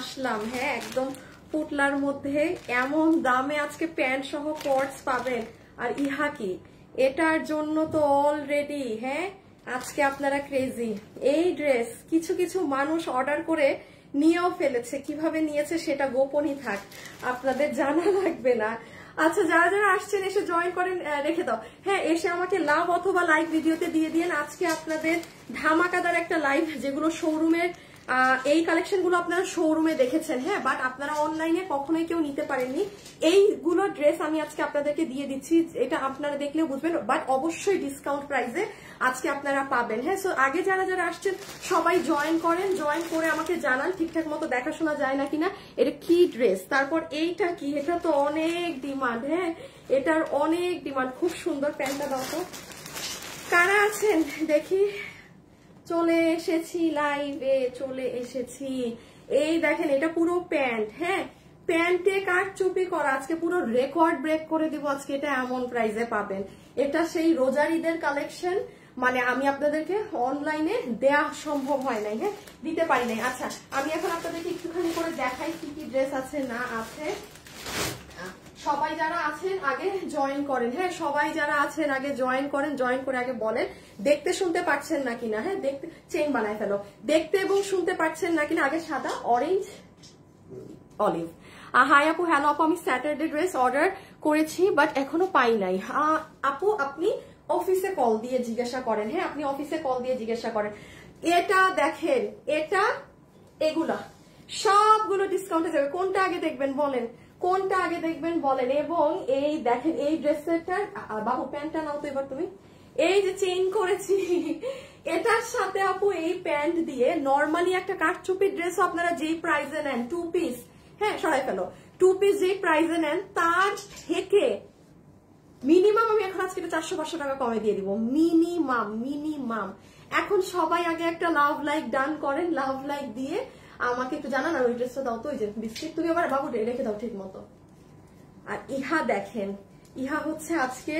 আসলাম। হ্যাঁ, একদম পুটলার মধ্যে এমন দামে আজকে প্যান্ট সহ কর্ডস পাবেন। আর ইহা কি, এটার জন্য তো অলরেডি হ্যাঁ আজকে আপনারা ক্রেজি। এই ড্রেস কিছু কিছু মানুষ অর্ডার করে নিয়েও ফেলেছে, কিভাবে নিয়েছে সেটা গোপনই থাক, আপনাদের জানা লাগবে না। আচ্ছা, যারা যারা আসছেন এসে জয়েন করেন, রেখে দাও। হ্যাঁ, এসে আমাকে লাভ অথবা লাইক ভিডিওতে দিয়ে দিন। আজকে আপনাদের ধামাকাদার একটা লাইভ, যেগুলো শোরুমের এই কালেকশন গুলো আপনারা শোরুমে দেখেছেন, হ্যাঁ, বাট আপনারা অনলাইনে কখনোই কেউ নিতে পারেননি। এইগুলো ড্রেস আমি আজকে আপনাদেরকে দিয়ে দিচ্ছি, এটা আপনারা দেখলেও বুঝবেন, বাট অবশ্যই ডিসকাউন্ট প্রাইসে আজকে আপনারা পাবেন। হ্যাঁ, সো আগে যারা যারা আসছেন সবাই জয়েন করেন, জয়েন করে আমাকে জানান ঠিকঠাক মতো দেখাশোনা যায় না কিনা, এটা কি ড্রেস। তারপর এইটা কি, এটা তো অনেক ডিমান্ড। হ্যাঁ, এটার অনেক ডিমান্ড, খুব সুন্দর। প্যান্টটা দাও তো, কারা আছেন দেখি। চলে এসেছি লাইভে, চলে এসেছি। এই দেখেন, এটা পুরো প্যান্ট। হ্যাঁ, প্যান্টে কারচুপি করা, আজকে পুরো রেকর্ড ব্রেক করে দিব আজকে, এটা এমন প্রাইসে পাবেন। এটা সেই রোজারিদের কালেকশন, মানে আমি আপনাদেরকে অনলাইনে দেয়া সম্ভব হয় নাই, হ্যাঁ, দিতে পারি নাই। আচ্ছা, আমি এখন আপনাদেরকে একটুখানি করে দেখাই কি কি ড্রেস আছে না আছে। সবাই যারা আছেন আগে জয়েন করেন। হ্যাঁ, সবাই যারা আছেন আগে জয়েন করেন, জয়েন করে আগে বলেন দেখতে শুনতে পাচ্ছেন না কিনা। হ্যাঁ, দেখতে চেইন বানায় ফেলো, দেখতে এবং শুনতে পাচ্ছেন না কিনা। আগে সাদা, অরেঞ্জ, অলিভ। হাই আপু, হ্যালো আপু, আমি স্যাটারডে ড্রেস অর্ডার করেছি বাট এখনো পাই নাই। আপু আপনি অফিসে কল দিয়ে জিজ্ঞাসা করেন। হ্যাঁ, আপনি অফিসে কল দিয়ে জিজ্ঞাসা করেন। এটা দেখেন, এটা এগুলা সবগুলো ডিসকাউন্টে যাবে। কোনটা আগে দেখবেন বলেন, কোনটা আগে দেখবেন বলেন। এবং এই দেখেন, এই ড্রেসটার বাবু প্যান্টটা নাও তো এবার তুমি। এই যে চেইন করেছি এটার সাথে আপু এই প্যান্ট দিয়ে নর্মালি একটা কাঠচুপির ড্রেস আপনারা যেই প্রাইসে নেন 2 পিস, হ্যাঁ সরাই ফেলো, 2 পিস যেই প্রাইসে নেন তার থেকে মিনিমাম আমি এখন আজকে 400-500 টাকা কমে দিয়ে দিব। Minimum minimum. এখন সবাই আগে একটা লাভ লাইক ডান করেন, লাভ লাইক দিয়ে আমাকে একটু জানান। আর ওই ড্রেসটা দাও তো, ওই যে বিস্কিট তুমি আবার বাবু রেখে দাও ঠিক মতো। আর ইহা দেখেন, ইহা হচ্ছে আজকে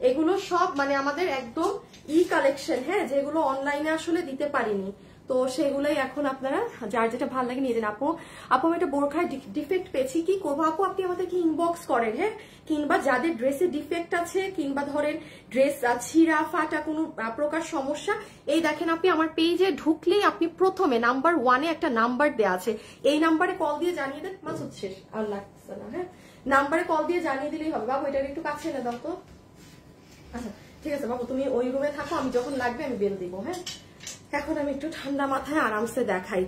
এগুলো সব মানে আমাদের একদম কালেকশন, হ্যাঁ, যেগুলো অনলাইনে আসলে দিতে পারিনি, তো সেগুলোই এখন আপনারা যার যেটা ভালো লাগে নিয়ে যান। আপু আপু আমি একটা বোরখায় ডিফেক্ট পেয়েছি, কি করবো আপু, আপনি আমাদেরকে ইনবক্স করেন। হ্যাঁ, কিংবা যাদের ড্রেসে ডিফেক্ট আছে, কিংবা ধরেন ড্রেস ছিঁড়া ফাটা কোনো প্রকার সমস্যা, এই দেখেন আপনি আমার পেজে ঢুকলেই আপনি প্রথমে নাম্বার 1-এ একটা নাম্বার দেওয়া আছে, এই নাম্বারে কল দিয়ে জানিয়ে দেন। মাসুদ শেষ আর লাগছে না। হ্যাঁ, নাম্বারে কল দিয়ে জানিয়ে দিলেই হবে। বাবু এটা একটু কাছে এনে দাও তো। আচ্ছা ঠিক আছে বাবু, তুমি ওই রুমে থাকো, আমি যখন লাগবে আমি বেল দিব। হ্যাঁ, এখন আমি একটু ঠান্ডা মাথায় আরামসে দেখাই,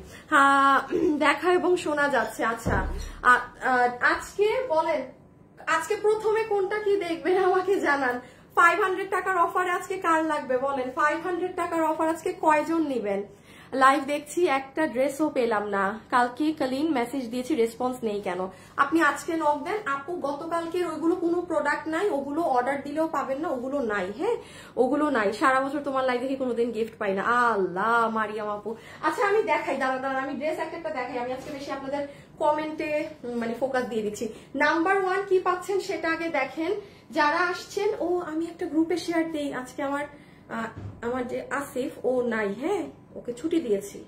দেখা এবং শোনা যাচ্ছে। আচ্ছা, আজকে বলেন, আজকে প্রথমে কোনটা কি দেখবেন আমাকে জানান। 500 টাকার অফারে আজকে কার লাগবে বলেন, 500 টাকার অফার আজকে কয়জন নিবেন। লাইভ দেখছি, একটা ড্রেসও পেলাম না। কালকে কালিন মেসেজ দিয়েছি, রেসপন্স নেই কেন। আপনি আজকে নক দেন আপু, গতকালকে ওইগুলো কোনো প্রোডাক্ট নাই, ওগুলো অর্ডার দিলেও পাবেন না, ওগুলো নাই। হ্যাঁ, ওগুলো নাই। সারা বছর তোমার লাইভ দেখে কোনোদিন গিফট পাই না। আল্লাহ মারিয়াম আপু। আচ্ছা আমি দেখাই, দাঁড়া দাঁড়া, আমি ড্রেস একটা একটা দেখাই। আমি আজকে বেশি আপনাদের কমেন্টে মানে ফোকাস দিয়ে দিচ্ছি। নাম্বার 1 কি পাচ্ছেন সেটা আগে দেখেন যারা আসছেন। ও আমি একটা গ্রুপে শেয়ার দিই, আজকে আমার যে আসিফ ও নাই। হ্যাঁ, ওকে ছুটি দিয়েছি,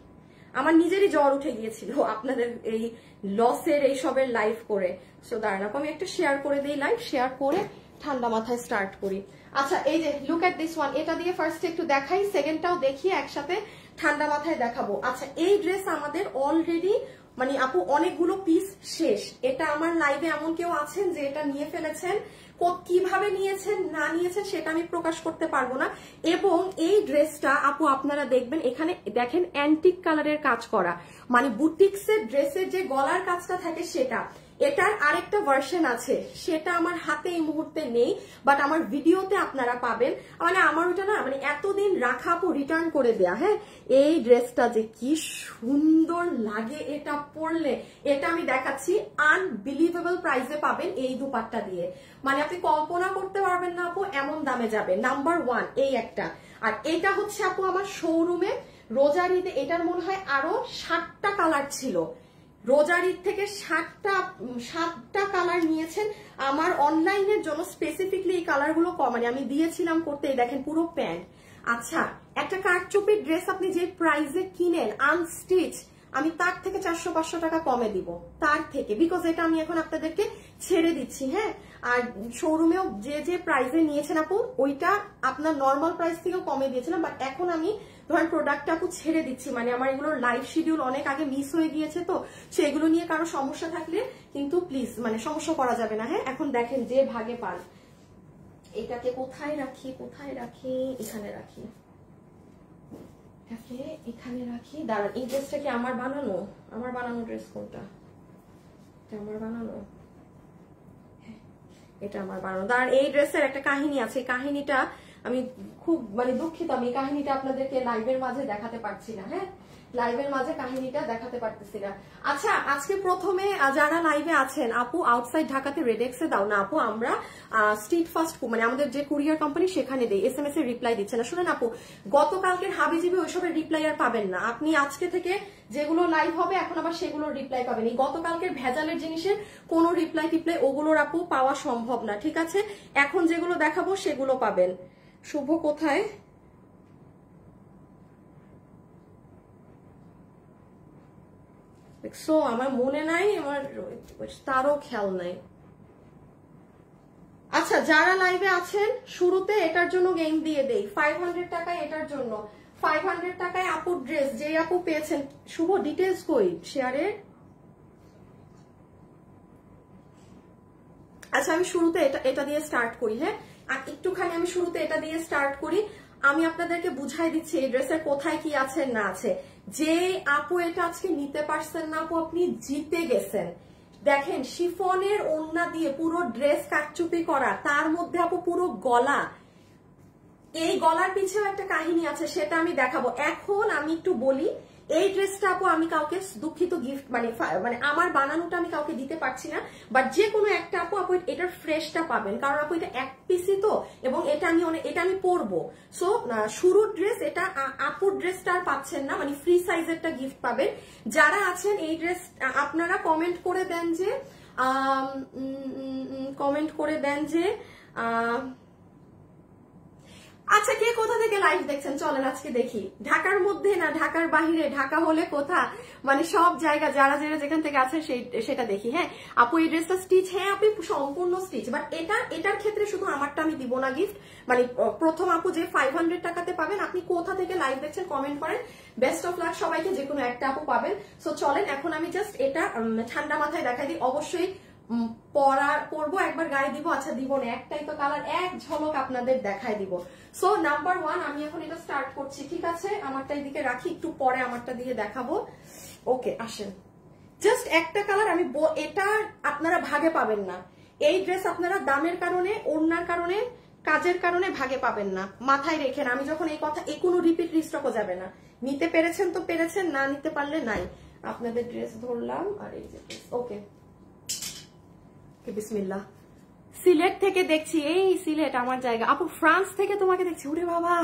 আমার নিজেরই জ্বর উঠে গিয়েছিল আপনাদের এই লসের এই সবের লাইভ করে। সো দাঁড়ান আমি একটা শেয়ার করে দিই, লাইভ শেয়ার করে ঠান্ডা মাথায় স্টার্ট করি। আচ্ছা এই যে লুক এট দিস ওয়ান, এটা দিয়ে ফার্স্ট একটু দেখাই, সেকেন্ডটাও দেখিয়ে একসাথে ঠান্ডা মাথায় দেখাবো। আচ্ছা এই ড্রেস আমাদের অলরেডি মানে আপু অনেকগুলো পিস শেষ। এটা আমার লাইভে এমন কেউ আছেন যে এটা নিয়ে ফেলেছেন, কিভাবে নিয়েছেন না নিয়েছেন সেটা আমি প্রকাশ করতে পারবো না। এবং এই ড্রেসটা আপু আপনারা দেখবেন, এখানে দেখেন অ্যান্টিক কালারের কাজ করা, মানে বুটিক্সের ড্রেসের যে গলার কাজটা থাকে সেটা। এটার আরেকটা ভার্সন আছে, সেটা আমার হাতে এই মুহূর্তে নেই, বাট আমার ভিডিওতে আপনারা পাবেন। মানে আমার ওটা না মানে এতদিন রাখা আপু রিটার্ন করে দেয়া। হ্যাঁ, এই ড্রেসটা যে কি সুন্দর লাগে এটা পরলে, এটা আমি দেখাচ্ছি। আনবিলিভেবল প্রাইসে পাবেন এই দুপাট্টা দিয়ে, মানে আপনি কল্পনা করতে পারবেন না আপু এমন দামে যাবে। নাম্বার 1 এই একটা। আর এটা হচ্ছে আপু আমার শোরুমে রোজারিতে, এটার মনে হয় আরো 7টা কালার ছিল। রোজারির থেকে 7টা কালার নিয়েছেন আমার অনলাইনের জন্য স্পেসিফিকলি। এই কালারগুলো মানে আমি দিয়েছিলাম করতে। দেখেন পুরো প্যান্ট। আচ্ছা একটা কারচুপির ড্রেস আপনি যে প্রাইসে কিনেন আনস্টিচ, আমি তার থেকে 400-500 টাকা কমে দিব, তার থেকে, বিকজ এটা আমি এখন আপনাদেরকে ছেড়ে দিচ্ছি। হ্যাঁ, আর শোরুমেও যে প্রাইসে নিয়েছেন আপু ওইটা আপনার নর্মাল প্রাইস থেকেও কমে দিয়েছিলাম, বাট এখন আমি ধরেন প্রোডাক্টটা আপু ছেড়ে দিচ্ছি, মানে আমার এগুলোর লাইভ শিডিউল অনেক আগে মিস হয়ে গিয়েছে, তো সেগুলো নিয়ে কারো সমস্যা থাকলে কিন্তু প্লিজ মানে সমস্যা করা যাবে না। হ্যাঁ, এখন দেখেন যে ভাগে পান, এটাকে কোথায় রাখি, এখানে রাখি, এখানে রাখি। দাঁড়ান, এই ড্রেসটা কি আমার বানানো ড্রেস কোনটা? আমার বানানো, এটা আমার বানানো। দাঁড়ান, এই ড্রেসের একটা কাহিনী আছে, কাহিনীটা আমি খুব মানে দুঃখিত, আমি কাহিনীটা আপনাদেরকে লাইভের মাঝে দেখাতে পারছি না। হ্যাঁ, লাইভের মাঝে কাহিনীটা দেখাতে পারতেছি না। আচ্ছা, আজকে প্রথমে যারা লাইভে আছেন, আপু আউটসাইড ঢাকাতে রেডেক্সে দাও না আপু, আমরা স্ট্রিট ফাস্ট মানে আমাদের যে কুরিয়ার কোম্পানি সেখানে দেই, SMS এর রিপ্লাই দিচ্ছে না। শুনেন আপু, গতকালকের হাবিজিবি ওইসবের রিপ্লাই আর পাবেন না আপনি, আজকে থেকে যেগুলো লাইভ হবে এখন আবার সেগুলোর রিপ্লাই পাবেন। এই গতকালকের ভেজালের জিনিসের কোনো রিপ্লাই ওগুলোর আপু পাওয়া সম্ভব না, ঠিক আছে? এখন যেগুলো দেখাবো সেগুলো পাবেন। শুভ কোথায়? দেখছো, আমার মনে নাই, আমার তারও খেয়াল নাই। আচ্ছা, যারা লাইভে আছেন শুরুতে এটার জন্য গেম দিয়ে দেই 500 টাকায়, এটার জন্য 500 টাকায় আপুর ড্রেস, যে আপু পেয়েছেন। শুভ ডিটেলস কই শেয়ারের? আচ্ছা, আমি শুরুতে এটা দিয়ে স্টার্ট করি। হ্যাঁ, আর একটুখানি আমি শুরুতে এটা দিয়ে স্টার্ট করি। আমি আপনাদেরকে বুঝাই দিচ্ছি এই ড্রেসের কোথায় কি আছে না আছে। যে আপু এটা আজকে নিতে পারছেন না আপু, আপনি জিতে গেছেন। দেখেন, শিফনের ওড়না দিয়ে পুরো ড্রেস কাটচুপি করা, তার মধ্যে আপু পুরো গলা, এই গলার পিছেও একটা কাহিনী আছে, সেটা আমি দেখাবো। এখন আমি একটু বলি, এই ড্রেসটা আপু আমি কাউকে দুঃখিত গিফট মানে আমার বানানোটা আমি কাউকে দিতে পারছি না, বাট যে কোনো একটা আপু এটার ফ্রেশটা পাবেন, কারণ আপু এটা এক পিসই তো, এবং এটা আমি পরবো। সো শুরুর ড্রেস, এটা আপুর ড্রেসটা আর পাচ্ছেন না, মানে ফ্রি সাইজেরটা গিফট পাবেন। যারা আছেন এই ড্রেস, আপনারা কমেন্ট করে দেন যে আচ্ছা, কে কোথা থেকে লাইভ দেখছেন চলেন আজকে দেখি। ঢাকার মধ্যে না ঢাকার বাহিরে, ঢাকা হলে কোথা, মানে সব জায়গা যারা যেখান থেকে আছে সেটা দেখি। হ্যাঁ আপু, এই ড্রেসটা স্টিচ, হ্যাঁ আপনি সম্পূর্ণ স্টিচ, বাট এটার ক্ষেত্রে শুধু আমারটা আমি দিব না গিফট। মানে প্রথম আপু যে 500 টাকাতে পাবেন, আপনি কোথা থেকে লাইভ দেখছেন কমেন্ট করেন। বেস্ট অফ লাক সবাইকে, যে কোনো একটা আপু পাবেন। সো চলেন এখন আমি জাস্ট এটা ঠান্ডা মাথায় দেখাই দিই। অবশ্যই পরবো, একবার গায়ে দিব। আচ্ছা, দিব না, একটাই তো কালার, এক ঝলক আপনাদের দেখাই দিব। সো নাম্বার 1, আমি এখন এটা স্টার্ট করছি, ঠিক আছে? আমারটা এদিকে রাখি, একটু পরে আমারটা দিয়ে দেখাবো। ওকে, আসেন। জাস্ট একটা কালার, আমি এটা আপনারা ভাগে পাবেন না। এই ড্রেস আপনারা দামের কারণে, ওড়নার কারণে, কাজের কারণে ভাগে পাবেন না, মাথায় রেখেন। আমি যখন এই কথা, কোনো রিপিট রিস্টকও যাবে না। নিতে পেরেছেন তো পেরেছেন, না নিতে পারলে নাই। আপনাদের ড্রেস ধরলাম, আর এই যে ড্রেস। ওকে, বিসমিল্লাহ। সিলেট থেকে দেখছি, এই সিলেট আমার জায়গা। আপু ফ্রান্স থেকে তোমাকে দেখছি, ওরে বাবা,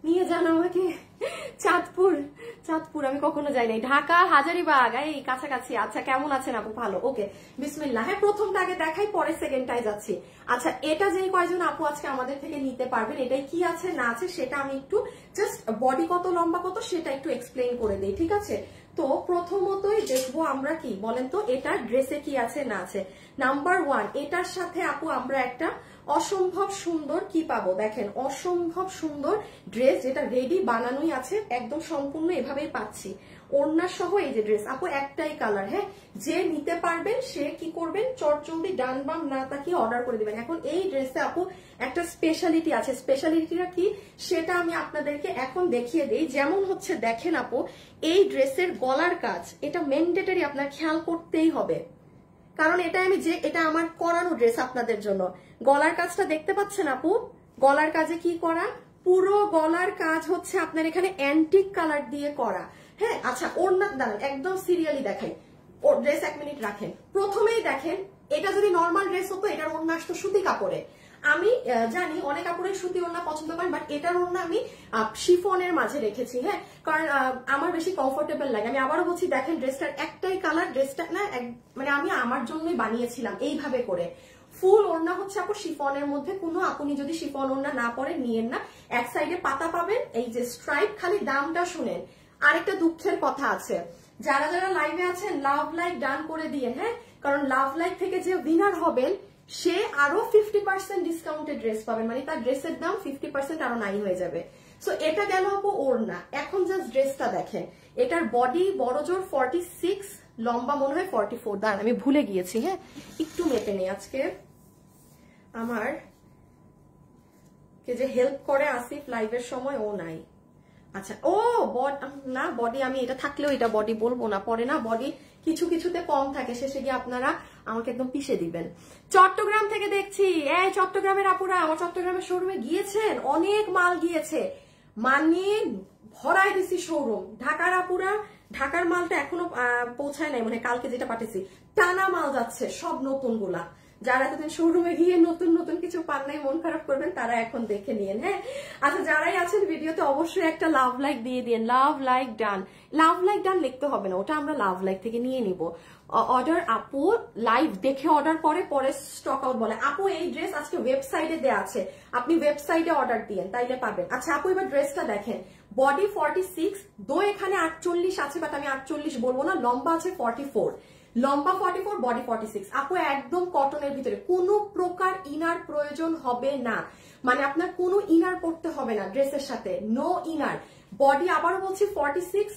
নিয়ে যান আমাকে। চাঁদপুর আমি কখনো যাই নাই। ঢাকা হাজারিবাগ, এই কাছাকাছি। আচ্ছা, কেমন আছেন আপু? ভালো। ওকে, বিসমিল্লাহ। হ্যাঁ, প্রথমটা আগে দেখাই, পরে সেকেন্ডটায় যাচ্ছি। আচ্ছা, এটা যেই কয়জন আপু আজকে আমাদের থেকে নিতে পারবেন, এটাই কি আছে না আছে সেটা আমি একটু জাস্ট বডি কত, লম্বা কত সেটা একটু এক্সপ্লেইন করে দিই, ঠিক আছে? তো প্রথমতই দেখবো আমরা কি বলেন তো, এটা ড্রেসে কি আছে না আছে। নাম্বার 1, এটার সাথে আপু আমরা একটা অসম্ভব সুন্দর কি পাবো, দেখেন, অসম্ভব সুন্দর ড্রেস, যেটা রেডি বানানোই আছে, একদম সম্পূর্ণ এভাবেই পাচ্ছি। ওড়না সহ এই যে ড্রেস আপু, একটাই কালার। হ্যাঁ, যে নিতে পারবেন সে কি করবেন, চটজলদি ডান বাম না তাকিয়ে অর্ডার করে দিবেন। এখন এই ড্রেসে আপু একটা স্পেশালিটি আছে, স্পেশালিটিটা কি সেটা আমি আপনাদেরকে এখন দেখিয়ে দেই। যেমন হচ্ছে, দেখেন আপু, এই ড্রেসের গলার কাজ, এটা ম্যান্ডেটরি আপনার খেয়াল করতেই হবে, কারণ এটা আমার করানো ড্রেস আপনাদের জন্য। গলার কাজটা দেখতে পাচ্ছেন আপু, গলার কাজে কি করা, পুরো গলার কাজ হচ্ছে আপনার এখানে অ্যান্টিক কালার দিয়ে করা। হ্যাঁ, আচ্ছা, ওড়না দাঁড়ান, একদম সিরিয়ালি দেখাই। ও ড্রেস 1 মিনিট রাখেন। প্রথমেই দেখেন, এটা যদি নর্মাল ড্রেস হতো, এটার ওড়না আসতো সুতি কাপড়ে। আমি জানি অনেক কাপড়ের সুতি ওড়না পছন্দ করেন, বাট এটার ওড়না আমি শিফনের মাঝে রেখেছি। হ্যাঁ, কারণ আমার বেশি কমফোর্টেবল লাগে। আমি আবারও বলছি, দেখেন ড্রেসটার একটাই কালার, ড্রেসটা না মানে আমি আমার জন্যই বানিয়েছিলাম এইভাবে করে। ফুল ওড়না হচ্ছে আপু শিফনের মধ্যে। কোনো আপনি যদি শিফন ওড়না না পরেন, নিয়েন না। এক সাইডে পাতা পাবেন, এই যে স্ট্রাইপ, খালি দামটা শুনেন। আরেকটা দুঃখের কথা আছে, যারা যারা লাইভে আছেন লাভ লাইক ডান করে দিয়ে, হ্যাঁ, কারণ লাভ লাইক থেকে যে উইনার হবেন সে আরো 50% ডিসকাউন্টেড ড্রেস পাবেন, মানে তার ড্রেসের দাম 50% আরো নাই হয়ে যাবে। সো এটা গেল আপু ওড়না। এখন জাস্ট ড্রেসটা দেখেন, এটার বডি বড় জোর 46, লম্বা মনে হয় 44। দাঁড়ান আমি ভুলে গিয়েছি, হ্যাঁ একটু মেপে নেই। আজকে আমার কে যে হেল্প করে আসিফ লাইভের সময় ও নাই। আচ্ছা ও না বডি আমি এটা থাকলেও এটা বডি বলবো না, পরে না বডি কিছু কিছুতে কম থাকে, শেষে গিয়ে আপনারা আমাকে একদম পিষে দিবেন। চট্টগ্রাম থেকে দেখছি, এই চট্টগ্রামের আপুরা আমার চট্টগ্রামের শোরুমে গিয়েছেন, অনেক মাল গিয়েছে, মানে ভরাই দিছি শোরুম। ঢাকার আপুরা ঢাকার মালটা এখনো পৌঁছায় নাই, মানে কালকে যেটা পাঠিয়েছি টানা মাল যাচ্ছে সব নতুন গুলা। যারা এতদিন শোরুমে গিয়ে নতুন নতুন কিছু পান নাই, মন খারাপ করবেন, তারা এখন দেখে নিয়েন। হ্যাঁ আচ্ছা যারাই আছেন ভিডিওতে অবশ্যই একটা লাভ লাইক দিয়ে দিন। Love like done, love like done লিখতে হবে না, ওটা আমরা লাভ লাইক থেকে নিয়ে নিব। অর্ডার আপু লাইভ দেখে অর্ডার করে পরে স্টক আউট বলে। আপু এই ড্রেস আজকে ওয়েবসাইটে দেওয়া আছে, আপনি ওয়েবসাইটে অর্ডার দিয়েন তাইলে পাবেন। আচ্ছা আপু এবার ড্রেসটা দেখেন, বডি 46, দো এখানে 48 আছে, বাট আমি 48 বলবো না, লম্বা আছে 44, লম্বা 44, বডি 46। আপু একদম কটনের ভিতরে, কোনো প্রকার ইনার প্রয়োজন হবে না, মানে আপনার কোনো ইনার পড়তে হবে না ড্রেসের সাথে, নো ইনার। বডি আবারও বলছি 46,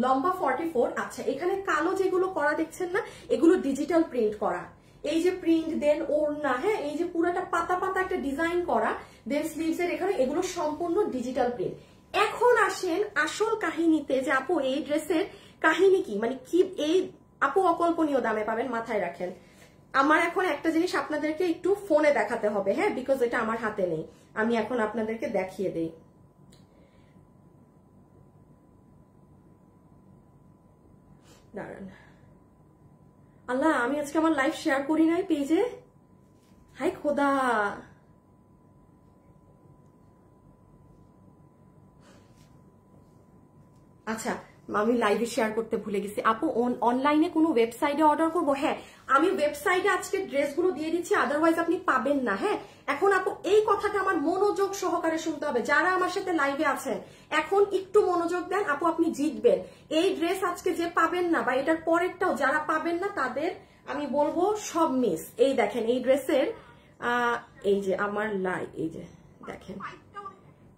লম্বা 44। আচ্ছা এখানে কালো যেগুলো করা দেখছেন না, এগুলো ডিজিটাল প্রিন্ট করা, এই যে প্রিন্ট দেন ওড়না, হ্যাঁ এই যে পুরোটা পাতা পাতা একটা ডিজাইন করা, দেন স্লিভস এর এখানে, এগুলো সম্পূর্ণ ডিজিটাল প্রিন্ট। এখন আসেন আসল কাহিনীতে, যে আপু এই ড্রেসের কাহিনী কি, মানে কি এই আপু অকল্পনীয় দামে পাবেন, মাথায় রাখেন। আমার এখন একটা জিনিস আপনাদেরকে একটু ফোনে দেখাতে হবে, হ্যাঁ বিকজ এটা আমার হাতে নেই, আমি এখন আপনাদেরকে দেখিয়ে দেই। দাঁড়ান, আল্লাহ আমি আজকে আমার লাইভ শেয়ার করি নাই পেজে, হাই খোদা। আচ্ছা আমি লাইভে শেয়ার করতে ভুলে গেছি। আপু অনলাইনে কোনো ওয়েবসাইটে অর্ডার করবো? হ্যাঁ আমি ওয়েবসাইটে আজকে ড্রেসগুলো দিয়ে দিচ্ছি, আদারওয়াইজ আপনি পাবেন না। হ্যাঁ এখন আপু এই কথাটা আমার মনোযোগ সহকারে শুনতে হবে, যারা আমার সাথে লাইভে আছেন এখন একটু মনোযোগ দেন। আপু আপনি জিতবেন, এই ড্রেস আজকে যে পাবেন না বা এটার পরেরটাও যারা পাবেন না তাদের আমি বলবো সব মিস। এই দেখেন এই ড্রেসের এই যে আমার এই যে দেখেন,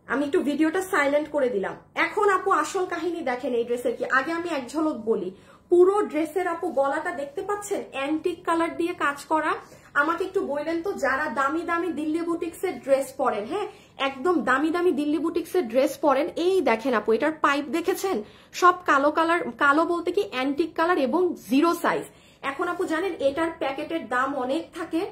আমি একটু ভিডিওটা সাইলেন্ট করে দিলাম। এখন আপু আসল কাহিনী দেখেন এই ড্রেসের কি, আগে আমি এক ঝলক বলি। পুরো ড্রেসের আপু গলাটা দেখতে পাচ্ছেন অ্যান্টিক কালার দিয়ে কাজ করা। আমাকে একটু বললেন তো যারা দামি দামি দিল্লি বুটিক্সের ড্রেস পরেন, হ্যাঁ একদম দামি দামি দিল্লি বুটিক্সের ড্রেস পরেন, এই দেখেন আপু এটার পাইপ দেখেছেন, সব কালো কালার, কালো বলতে কি অ্যান্টিক কালার এবং 0 সাইজ। এখন আপু জানেন এটার প্যাকেটের দাম অনেক থাকে,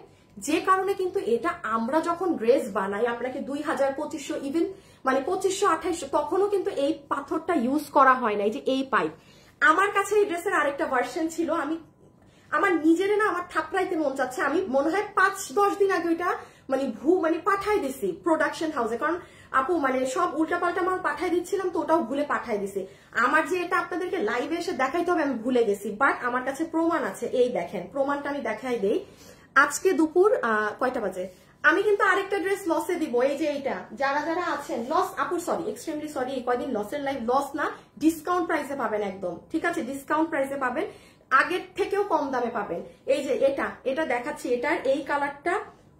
যে কারণে কিন্তু এটা আমরা যখন ড্রেস বানাই আপনাকে 2000, 2500, ইভেন মানে 2500, 2800, তখনও কিন্তু এই পাথরটা ইউজ করা হয় না, এই যে এই পাইপ। আমার কাছে এই ড্রেসের আরেকটা ভার্সন ছিল, আমি আমার নিজের না আমার থাপড়াইতে মন চাচ্ছে, আমি মনে হয় 5-10 দিন আগে ওইটা মানে পাঠাই দিছি প্রোডাকশন হাউসে, কারণ আপু মানে সব উল্টাপাল্টা মাল পাঠাই দিচ্ছিলাম তো ওটাও ভুলে পাঠাই দিছি। আমার যে এটা আপনাদেরকে লাইভে এসে দেখাইতে হবে আমি ভুলে গেছি, বাট আমার কাছে প্রমাণ আছে, এই দেখেন প্রমাণটা আমি দেখাই দেই। আজকে দুপুর কয়টা বাজে আমি কিন্তু আরেকটা ড্রেস লসে দিব, এই যে এইটা, যারা যারা আছেন লস আপু সরি এক্সট্রিমলি সরি, এই কয়দিন লসের লাইভ, লস না ডিসকাউন্ট প্রাইসে পাবেন একদম, ঠিক আছে ডিসকাউন্ট প্রাইসে পাবেন, আগের থেকেও কম দামে পাবেন। এই যে এটা দেখাচ্ছি, এটার এই কালারটা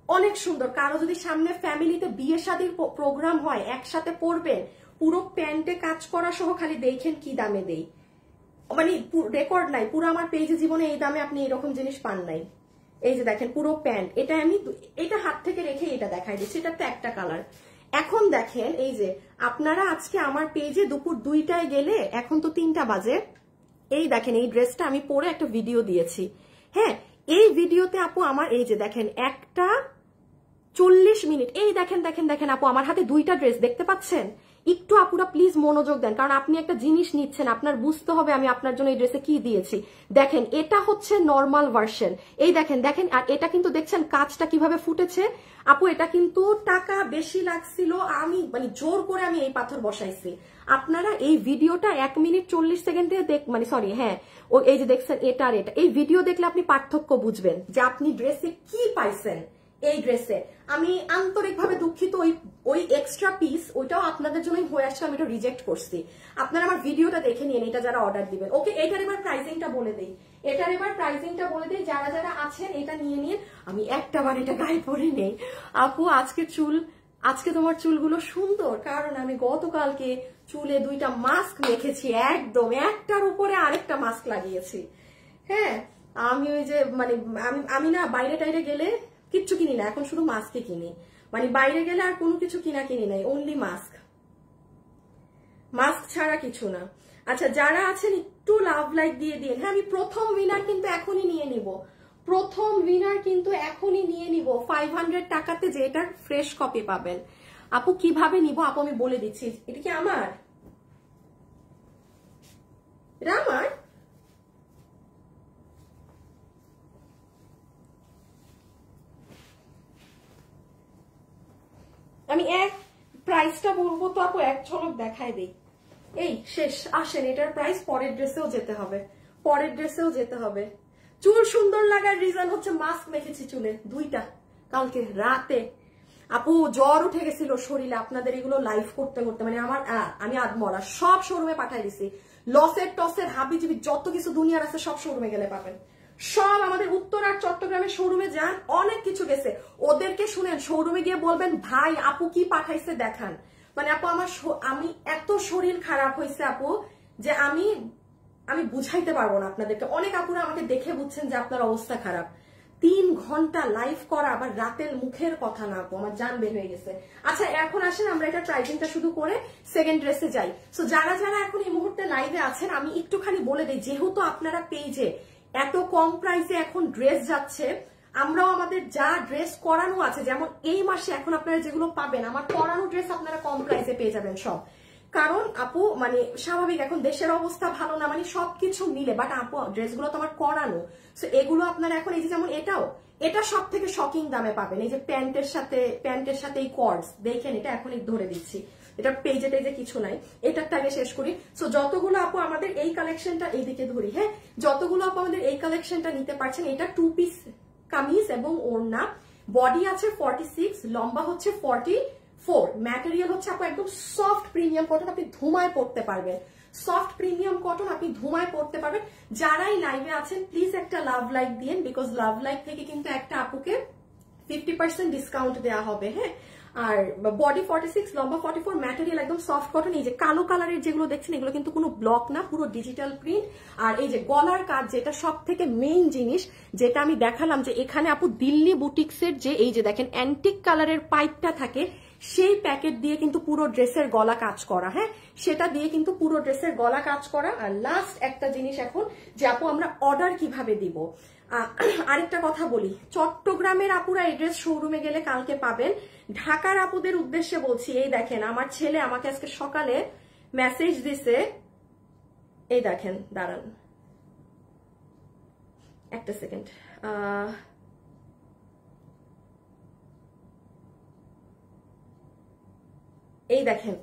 অনেক সুন্দর, কারো যদি সামনে ফ্যামিলিতে বিয়ে শাদীর প্রোগ্রাম হয় একসাথে পরবেন, পুরো প্যান্টে কাজ করা সহ, খালি দেখেন কি দামে দেই, মানে রেকর্ড নাই, পুরো আমার পেজে জীবনে এই দামে আপনি এরকম জিনিস পান নাই। এই যে দেখেন পুরো প্যান্ট, এটা আমি এটা হাত থেকে রেখে এটা দেখাই দিচ্ছি, এটা তো একটা কালার। এখন দেখেন এই যে আপনারা আজকে আমার পেজে দুপুর 2টায় গেলে, এখন তো 3টা বাজে, এই দেখেন এই ড্রেসটা আমি পরে একটা ভিডিও দিয়েছি, হ্যাঁ এই ভিডিওতে আপু আমার এই যে দেখেন 1:40 মিনিট, এই দেখেন দেখেন দেখেন আপু আমার হাতে 2টা ড্রেস দেখতে পাচ্ছেন। একটু আপুরা প্লিজ মনোযোগ দেন, কারণ আপনি একটা জিনিস নিচ্ছেন, আপনার বুঝতে হবে আমি আপনার জন্য এই ড্রেসে কি দিয়েছি। দেখেন এটা হচ্ছে নর্মাল ভার্সন, এই দেখেন দেখেন, আর এটা কিন্তু দেখছেন কাজটা কিভাবে ফুটেছে আপু, এটা কিন্তু টাকা বেশি লাগছিল, আমি মানে জোর করে আমি এই পাথর বসাইছি। আপনারা এই ভিডিওটা 1 মিনিট 40 সেকেন্ডে মানে সরি হ্যাঁ ও এই যে দেখছেন এটা আর এটা, এই ভিডিও দেখলে আপনি পার্থক্য বুঝবেন যে আপনি ড্রেসে কি পাইছেন, এই ড্রেসে। আমি আন্তরিকভাবে দুঃখিত, ওই এক্সট্রা পিস ওইটাও আপনাদের জন্যই হয়ে আসছে, আমি এটা রিজেক্ট করছি। আপনারা আমার ভিডিওটা দেখে নিন, এটা যারা অর্ডার দিবেন। ওকে, এটার এবার প্রাইসিংটা বলে দেই, যারা যারা আছেন এটা নিয়ে নিন। আমি একটাবার এটা গায়ে পরে নেই। আপু আজকে তোমার চুলগুলো সুন্দর, কারণ আমি গতকালকে চুলে 2টা মাস্ক মেখেছি, একদম একটার উপরে আরেকটা মাস্ক লাগিয়েছি। হ্যাঁ, আমি ওই যে মানে আমি না বাইরে টাইরে গেলে কিচ্ছু কিনি না, এখন শুধু মাস্কই কিনি। মানে বাইরে গেলে আর কোনো কিছু কিনি নাই, অনলি মাস্ক ছাড়া কিছু না। আচ্ছা, যারা আছেন একটু লাভ লাইক দিয়ে দিন। হ্যাঁ, আমি প্রথম উইনার কিন্তু এখনই নিয়ে নিব, 500 টাকাতে যে এটার ফ্রেশ কপি পাবেন। আপু কিভাবে নিব আপু আমি বলে দিচ্ছি। এটা কি আমার? এটা আমার? আমি প্রাইসটা বলবো তো আপু, এক ঝলক দেখাই দেই। এই শেষ, আসেন এটার প্রাইস, পরের ড্রেসেও যেতে হবে। চুল সুন্দর লাগার রিজন হচ্ছে মাস্ক মেখেছি চুলে 2টা কালকে রাতে। আপু জ্বর উঠে গেছিল শরীরে, আপনাদের এগুলো লাইভ করতে মানে আমি আদমরা সব শোরুমে পাঠাই দিছি। লসের টসের হাবিজিবি যত কিছু দুনিয়ার আছে সব শোরুমে গেলে পাবেন। সব আমাদের উত্তর আর চট্টগ্রামের শোরুমে যান, অনেক কিছু গেছে। ওদেরকে শুনেন, শোরুমে গিয়ে বলবেন ভাই আপু কি পাঠাইছে দেখান। মানে আপু আমি এত শরীর খারাপ হয়েছে আপু যে আমি বুঝাইতে পারবো না আপনাদেরকে। অনেক আপুরা আমাকে দেখে বুঝছেন যে আপনার অবস্থা খারাপ। 3 ঘন্টা লাইভ করা, আবার রাতের মুখের কথা না আপু, আমার জান বের হয়ে গেছে। আচ্ছা, এখন আসেন আমরা এটা ট্রাইজিংটা শুধু করে সেকেন্ড ড্রেসে যাই। সো যারা যারা এখন এই মুহূর্তে লাইভে আছেন, আমি একটুখানি বলে দিই, যেহেতু আপনারা পেজে এত কম প্রাইসে এখন ড্রেস যাচ্ছে, আমরাও আমাদের যা ড্রেস করানো আছে, যেমন এই মাসে এখন আপনারা যেগুলো পাবেন, আমার করানো ড্রেস আপনারা কম প্রাইসে পেয়ে যাবেন সব। কারণ আপু মানে স্বাভাবিক, এখন দেশের অবস্থা ভালো না, মানে সবকিছু মিলে। বাট আপু ড্রেসগুলো তো আমার করানো, সো এগুলো আপনারা এখন এই যে যেমন এটা সব থেকে শকিং দামে পাবেন। এই যে প্যান্টের সাথে এই কর্ডস দেখেন, এটা এখনই ধরে দিচ্ছি, এটা পেজে কিছু নাই। এটার আগে শেষ করি। সো যতগুলো আপু আমাদের এই কালেকশনটা এইদিকে ধরি, হ্যাঁ, যতগুলো আপু আমাদের এই কালেকশনটা নিতে পারছেন, এটা 2 পিস কামিজ এবং ওড়না, বডি আছে 46, লম্বা হচ্ছে 44, ম্যাটেরিয়াল হচ্ছে আপু একদম সফট প্রিমিয়াম কটন, আপনি ধুমায় পড়তে পারবেন। সফট প্রিমিয়াম কটন, আপনি ধুমায় পড়তে পারবেন। যারাই লাইভে আছেন প্লিজ একটা লাভ লাইক দিন, বিকজ লাভ লাইক থেকে কিন্তু একটা আপুকে 50% ডিসকাউন্ট দেওয়া হবে। হ্যাঁ, আর বডি 46, লম্বা 44, ম্যাটেরিয়াল একদম সফট কটন। এই যে কালো কালারের যেগুলো দেখছেন, এগুলো কিন্তু কোনো ব্লক না, পুরো ডিজিটাল প্রিন্ট। আর এই যে গলার কাজ, যেটা সব থেকে মেইন জিনিস, যেটা আমি দেখালাম, যে এখানে আপু দিল্লি বুটিক্সের যে এই যে দেখেন অ্যান্টিক কালারের পাইপটা থাকে, সেই প্যাকেট দিয়ে কিন্তু পুরো ড্রেসের গলা কাজ করা। হ্যাঁ, সেটা দিয়ে কিন্তু পুরো ড্রেসের গলা কাজ করা। আর লাস্ট একটা জিনিস এখন, যে আপু আমরা অর্ডার কিভাবে দিব। আরেকটা কথা বলি, চট্টগ্রামের আপুরা এই ড্রেস শোরুমে গেলে কালকে পাবেন। ঢাকার আপুদের উদ্দেশ্যে বলছি, এই দেখেন আমার ছেলে আমাকে আজকে সকালে মেসেজ দিছে, এই দেখেন, দাঁড়ান একটা সেকেন্ড, এই দেখেন,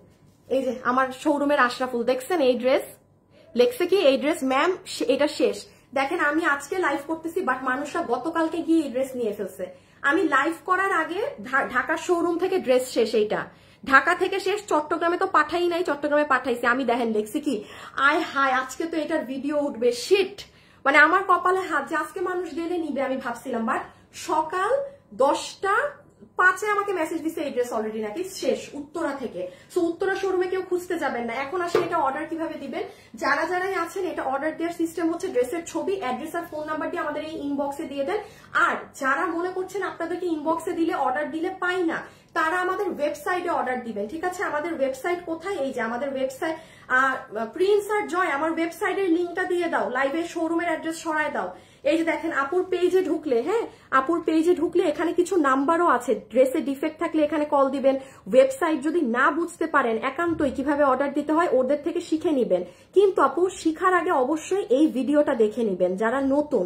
এই যে আমার শোরুমের আশরাফুল দেখছেন, এই ড্রেস লেখছে কি, এই ড্রেস ম্যাম এটা শেষ। দেখেন আমি আজকে লাইভ করতেছি, বাট মানুষরা গতকালকে গিয়ে এই ড্রেস নিয়ে ফেলছে। আমি লাইভ করার আগে ঢাকার শোরুম থেকে ড্রেস শেষ, এইটা ঢাকা থেকে শেষ, চট্টগ্রামে তো পাঠাই নাই, চট্টগ্রামে পাঠাইছি। আমি দেখেন দেখছি কি, আয় হায় আজকে তো এটার ভিডিও উঠবে, শিট, মানে আমার কপালে হাত যে আজকে মানুষ গেলে নিবে আমি ভাবছিলাম, বাট সকাল 10:05 আমাকে মেসেজ দিছে এই ড্রেস অলরেডি নাকি শেষ, উত্তরা থেকে। সো উত্তরা শোরুমে কেউ খুঁজতে যাবেন না। এখন আসলে এটা অর্ডার কিভাবে দিবেন, যারা যারাই আছেন, এটা অর্ডার দেওয়ার সিস্টেম হচ্ছে ড্রেসের ছবি, অ্যাড্রেস আর ফোন নাম্বার দিয়ে আমাদের এই ইনবক্সে দিয়ে দেন। আর যারা মনে করছেন আপনাদেরকে ইনবক্সে দিলে অর্ডার দিলে পাই না, তারা আমাদের ওয়েবসাইটে অর্ডার দিবেন। ঠিক আছে, আমাদের ওয়েবসাইট কোথায়, এই যে আমাদের ওয়েবসাইট, প্রিন্স আর জয়, আমার ওয়েবসাইটের লিঙ্কটা দিয়ে দাও, লাইভের শোরুমের অ্যাড্রেস সরায় দাও। এই যে দেখেন আপুর পেজে ঢুকলে, হ্যাঁ আপুর পেজে ঢুকলে এখানে কিছু নাম্বারও আছে, ড্রেসে ডিফেক্ট থাকলে এখানে কল দিবেন। ওয়েবসাইট যদি না বুঝতে পারেন, একান্তই কিভাবে অর্ডার দিতে হয় ওদের থেকে শিখে নিবেন। কিন্তু আপু শিখার আগে অবশ্যই এই ভিডিওটা দেখে নিবেন। যারা নতুন,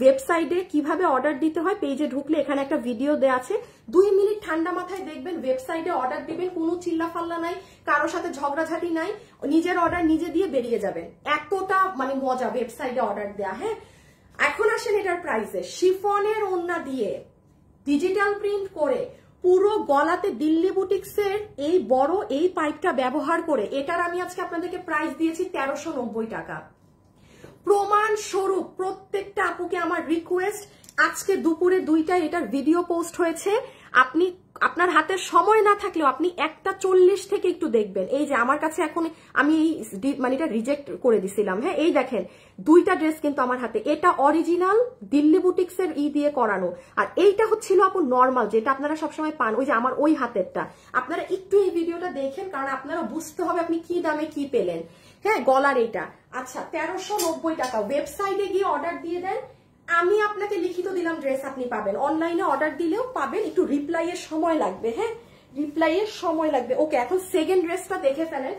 ওয়েবসাইটে কিভাবে অর্ডার দিতে হয় পেজে ঢুকলে এখানে একটা ভিডিও দেওয়া আছে, 2 মিনিট ঠান্ডা মাথায় দেখবেন, ওয়েবসাইটে অর্ডার দিবেন, কোনো চিল্লাফাল্লা নাই, কারোর সাথে ঝগড়াঝাটি নাই, নিজের অর্ডার নিজে দিয়ে বেরিয়ে যাবেন। এতটা মানে মজা ওয়েবসাইটে অর্ডার দেয়া। হ্যাঁ, এখন আসেন এটার প্রাইসে। শিফনের ওড়না দিয়ে ডিজিটাল প্রিন্ট করে পুরো গলাতে দিল্লি বুটিক্সের এই বড় এই পাইপটা ব্যবহার করে এটার আমি আজকে আপনাদেরকে প্রাইস দিয়েছি 1390 টাকা। প্রমাণ স্বরূপ প্রত্যেকটা আপুকে আমার রিকোয়েস্ট, আজকে দুপুরে 2টায় এটার ভিডিও পোস্ট হয়েছে, আপনি আপনার হাতে সময় না থাকলেও আপনি 1:40 থেকে একটু দেখবেন। এই যে আমার কাছে এখন আমি এই মানে এটা রিজেক্ট করে দিছিলাম, হ্যাঁ এই দেখেন 2টা ড্রেস কিন্তু আমার হাতে, এটা অরিজিনাল দিল্লি বুটিক্সের দিয়ে করানো, আর এইটা হচ্ছিল আপু নর্মাল যেটা আপনারা সবসময় পান, ওই যে আমার ওই হাতেরটা। আপনারা একটু এই ভিডিওটা দেখেন, কারণ আপনারা বুঝতে হবে আপনি কি দামে কি পেলেন। হ্যাঁ গলার এইটা আচ্ছা 1390 টাকা। ওয়েবসাইটে গিয়ে অর্ডার দিয়ে দেন, আমি আপনাকে লিখিত দিলাম ড্রেস আপনি পাবেন, অনলাইনে অর্ডার দিলেও পাবেন, একটু রিপ্লাইয়ের সময় লাগবে। হ্যাঁ রিপ্লাইয়ের সময় লাগবে। ওকে এখন সেকেন্ড ড্রেসটা দেখে ফেলেন,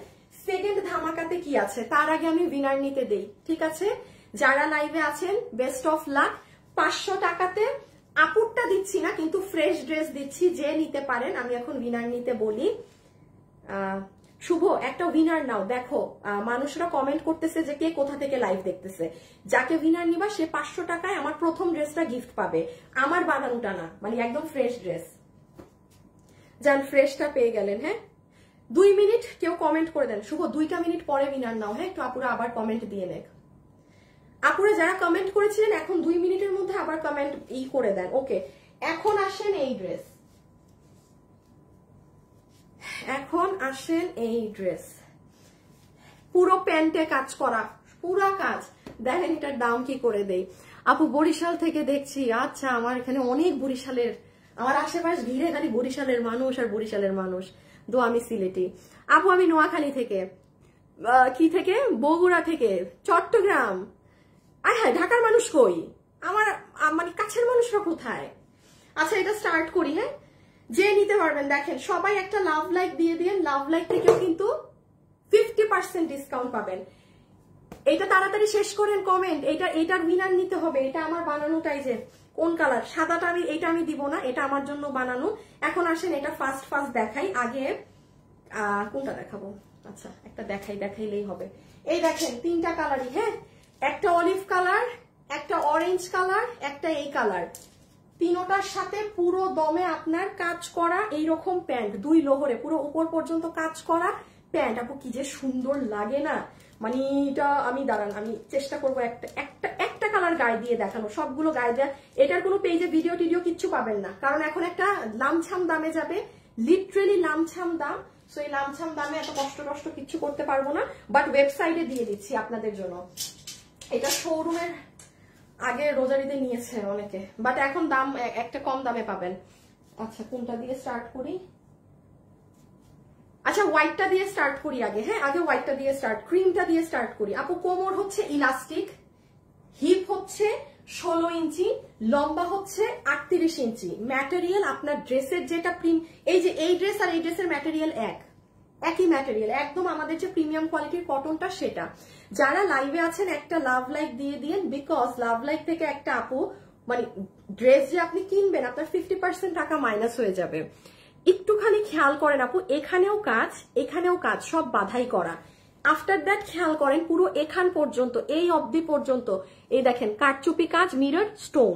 সেকেন্ড ধামাকাতে কি আছে। তার আগে আমি উইনার নিতে দেই, ঠিক আছে? যারা লাইভে আছেন বেস্ট অফ লাক। 500 টাকাতে আপুরটা দিচ্ছি না, কিন্তু ফ্রেশ ড্রেস দিচ্ছি, যে নিতে পারেন। আমি এখন উইনার নিতে বলি। শুভ একটা উইনার নাও। দেখো মানুষরা কমেন্ট করতেছে যে কে কোথা থেকে লাইভ দেখতেছে। যাকে উইনার নিবা সে 500 টাকায় আমার প্রথম ড্রেসটা গিফট পাবে, আমার বানানোটা না, মানে একদম ফ্রেশ ড্রেস। যান ফ্রেশটা পেয়ে গেলেন। হ্যাঁ 2 মিনিট কেউ কমেন্ট করে দেন। শুভ 2টা মিনিট পরে উইনার নাও। হ্যাঁ একটু আপুরা আবার কমেন্ট দিয়ে নেক। আপুরা যারা কমেন্ট করেছিলেন এখন 2 মিনিটের মধ্যে আবার কমেন্ট করে দেন। ওকে এখন আসেন এই ড্রেস, এখন আসেন এই ড্রেস, পুরো প্যান্টে কাজ করা, পুরা কাজ। দেখেন এটার দাম কি করে দেই। আপু বরিশাল থেকে দেখছি, আচ্ছা আমার এখানে অনেক বরিশালের, আমার আশেপাশ ঘিরে খালি বরিশালের মানুষ আর বরিশালের মানুষ। দো আমি সিলেটি। আপু আমি নোয়াখালী থেকে, কি থেকে, বগুড়া থেকে, চট্টগ্রাম। আয় হ্যাঁ ঢাকার মানুষ কই, আমার মানে কাছের মানুষরা কোথায়। আচ্ছা এটা স্টার্ট করি। হ্যাঁ যে নিতে পারবেন দেখেন সবাই একটা লাভ লাইক দিয়ে দিন, লাভ লাইক থেকেও কিন্তু 50% ডিসকাউন্ট পাবেন। এটা তাড়াতাড়ি শেষ করেন কমেন্ট। এটার উইনার নিতে হবে, এটা আমার বানানোটাই। যে কোন কালার, সাদাটা এটা আমি দিব না, এটা আমার জন্য বানানো। এখন আসেন এটা ফার্স্ট দেখাই। আগে কোনটা দেখাবো, আচ্ছা একটা দেখাইলেই হবে। এই দেখেন 3টা কালারই। হ্যাঁ একটা অলিভ কালার, একটা অরেঞ্জ কালার, একটা এই কালার, তিনোটার সাথে পুরো দমে আপনার কাজ করা এইরকম প্যান্ট, 2 লোহরে পুরো উপর পর্যন্ত কাজ করা প্যান্ট। আপু কি যে সুন্দর লাগে না, মানে এটা আমি দাঁড়ান আমি চেষ্টা করবো একটা কালার গায়ে দিয়ে দেখানো, সবগুলো গায়ে দেওয়া। এটার কোনো পেজে ভিডিও টিডিও কিচ্ছু পাবেন না, কারণ এখন একটা লামছাম দামে যাবে, লিটারেলি লামছাম দাম। সো এই লামছাম দামে এত কষ্ট কিচ্ছু করতে পারবো না, বাট ওয়েবসাইটে দিয়ে দিচ্ছি আপনাদের জন্য। এটা শোরুমের আগে রোজারিতে নিয়েছে অনেকে, বাট এখন দাম একটা কম দামে পাবেন। আচ্ছা কোনটা দিয়ে স্টার্ট করি, আচ্ছা হোয়াইটটা দিয়ে স্টার্ট করি আগে। হ্যাঁ আগে হোয়াইটটা দিয়ে ক্রিমটা দিয়ে স্টার্ট করি। আপু কোমর হচ্ছে ইলাস্টিক, হিপ হচ্ছে 16 ইঞ্চি, লম্বা হচ্ছে 38 ইঞ্চি। ম্যাটেরিয়াল আপনার ড্রেসের যেটা প্রিন্ট, এই যে এই ড্রেস আর এই ড্রেসের ম্যাটেরিয়াল একই ম্যাটেরিয়াল, একদম আমাদের যে প্রিমিয়াম কোয়ালিটির কটনটা সেটা। যারা লাইভে আছেন একটা লাভ লাইক দিয়ে দিন, বিকজ লাভ লাইক থেকে একটা আপু মানে ড্রেস যে আপনি কিনবেন আপনার 50% টাকা মাইনাস হয়ে যাবে। একটুখানি খেয়াল করেন আপু, এখানেও কাজ সব বাধাই করা। আফটার দ্যাট খেয়াল করেন পুরো এখান পর্যন্ত, এই অবধি পর্যন্ত এই দেখেন কারচুপি কাজ, মিরর স্টোন,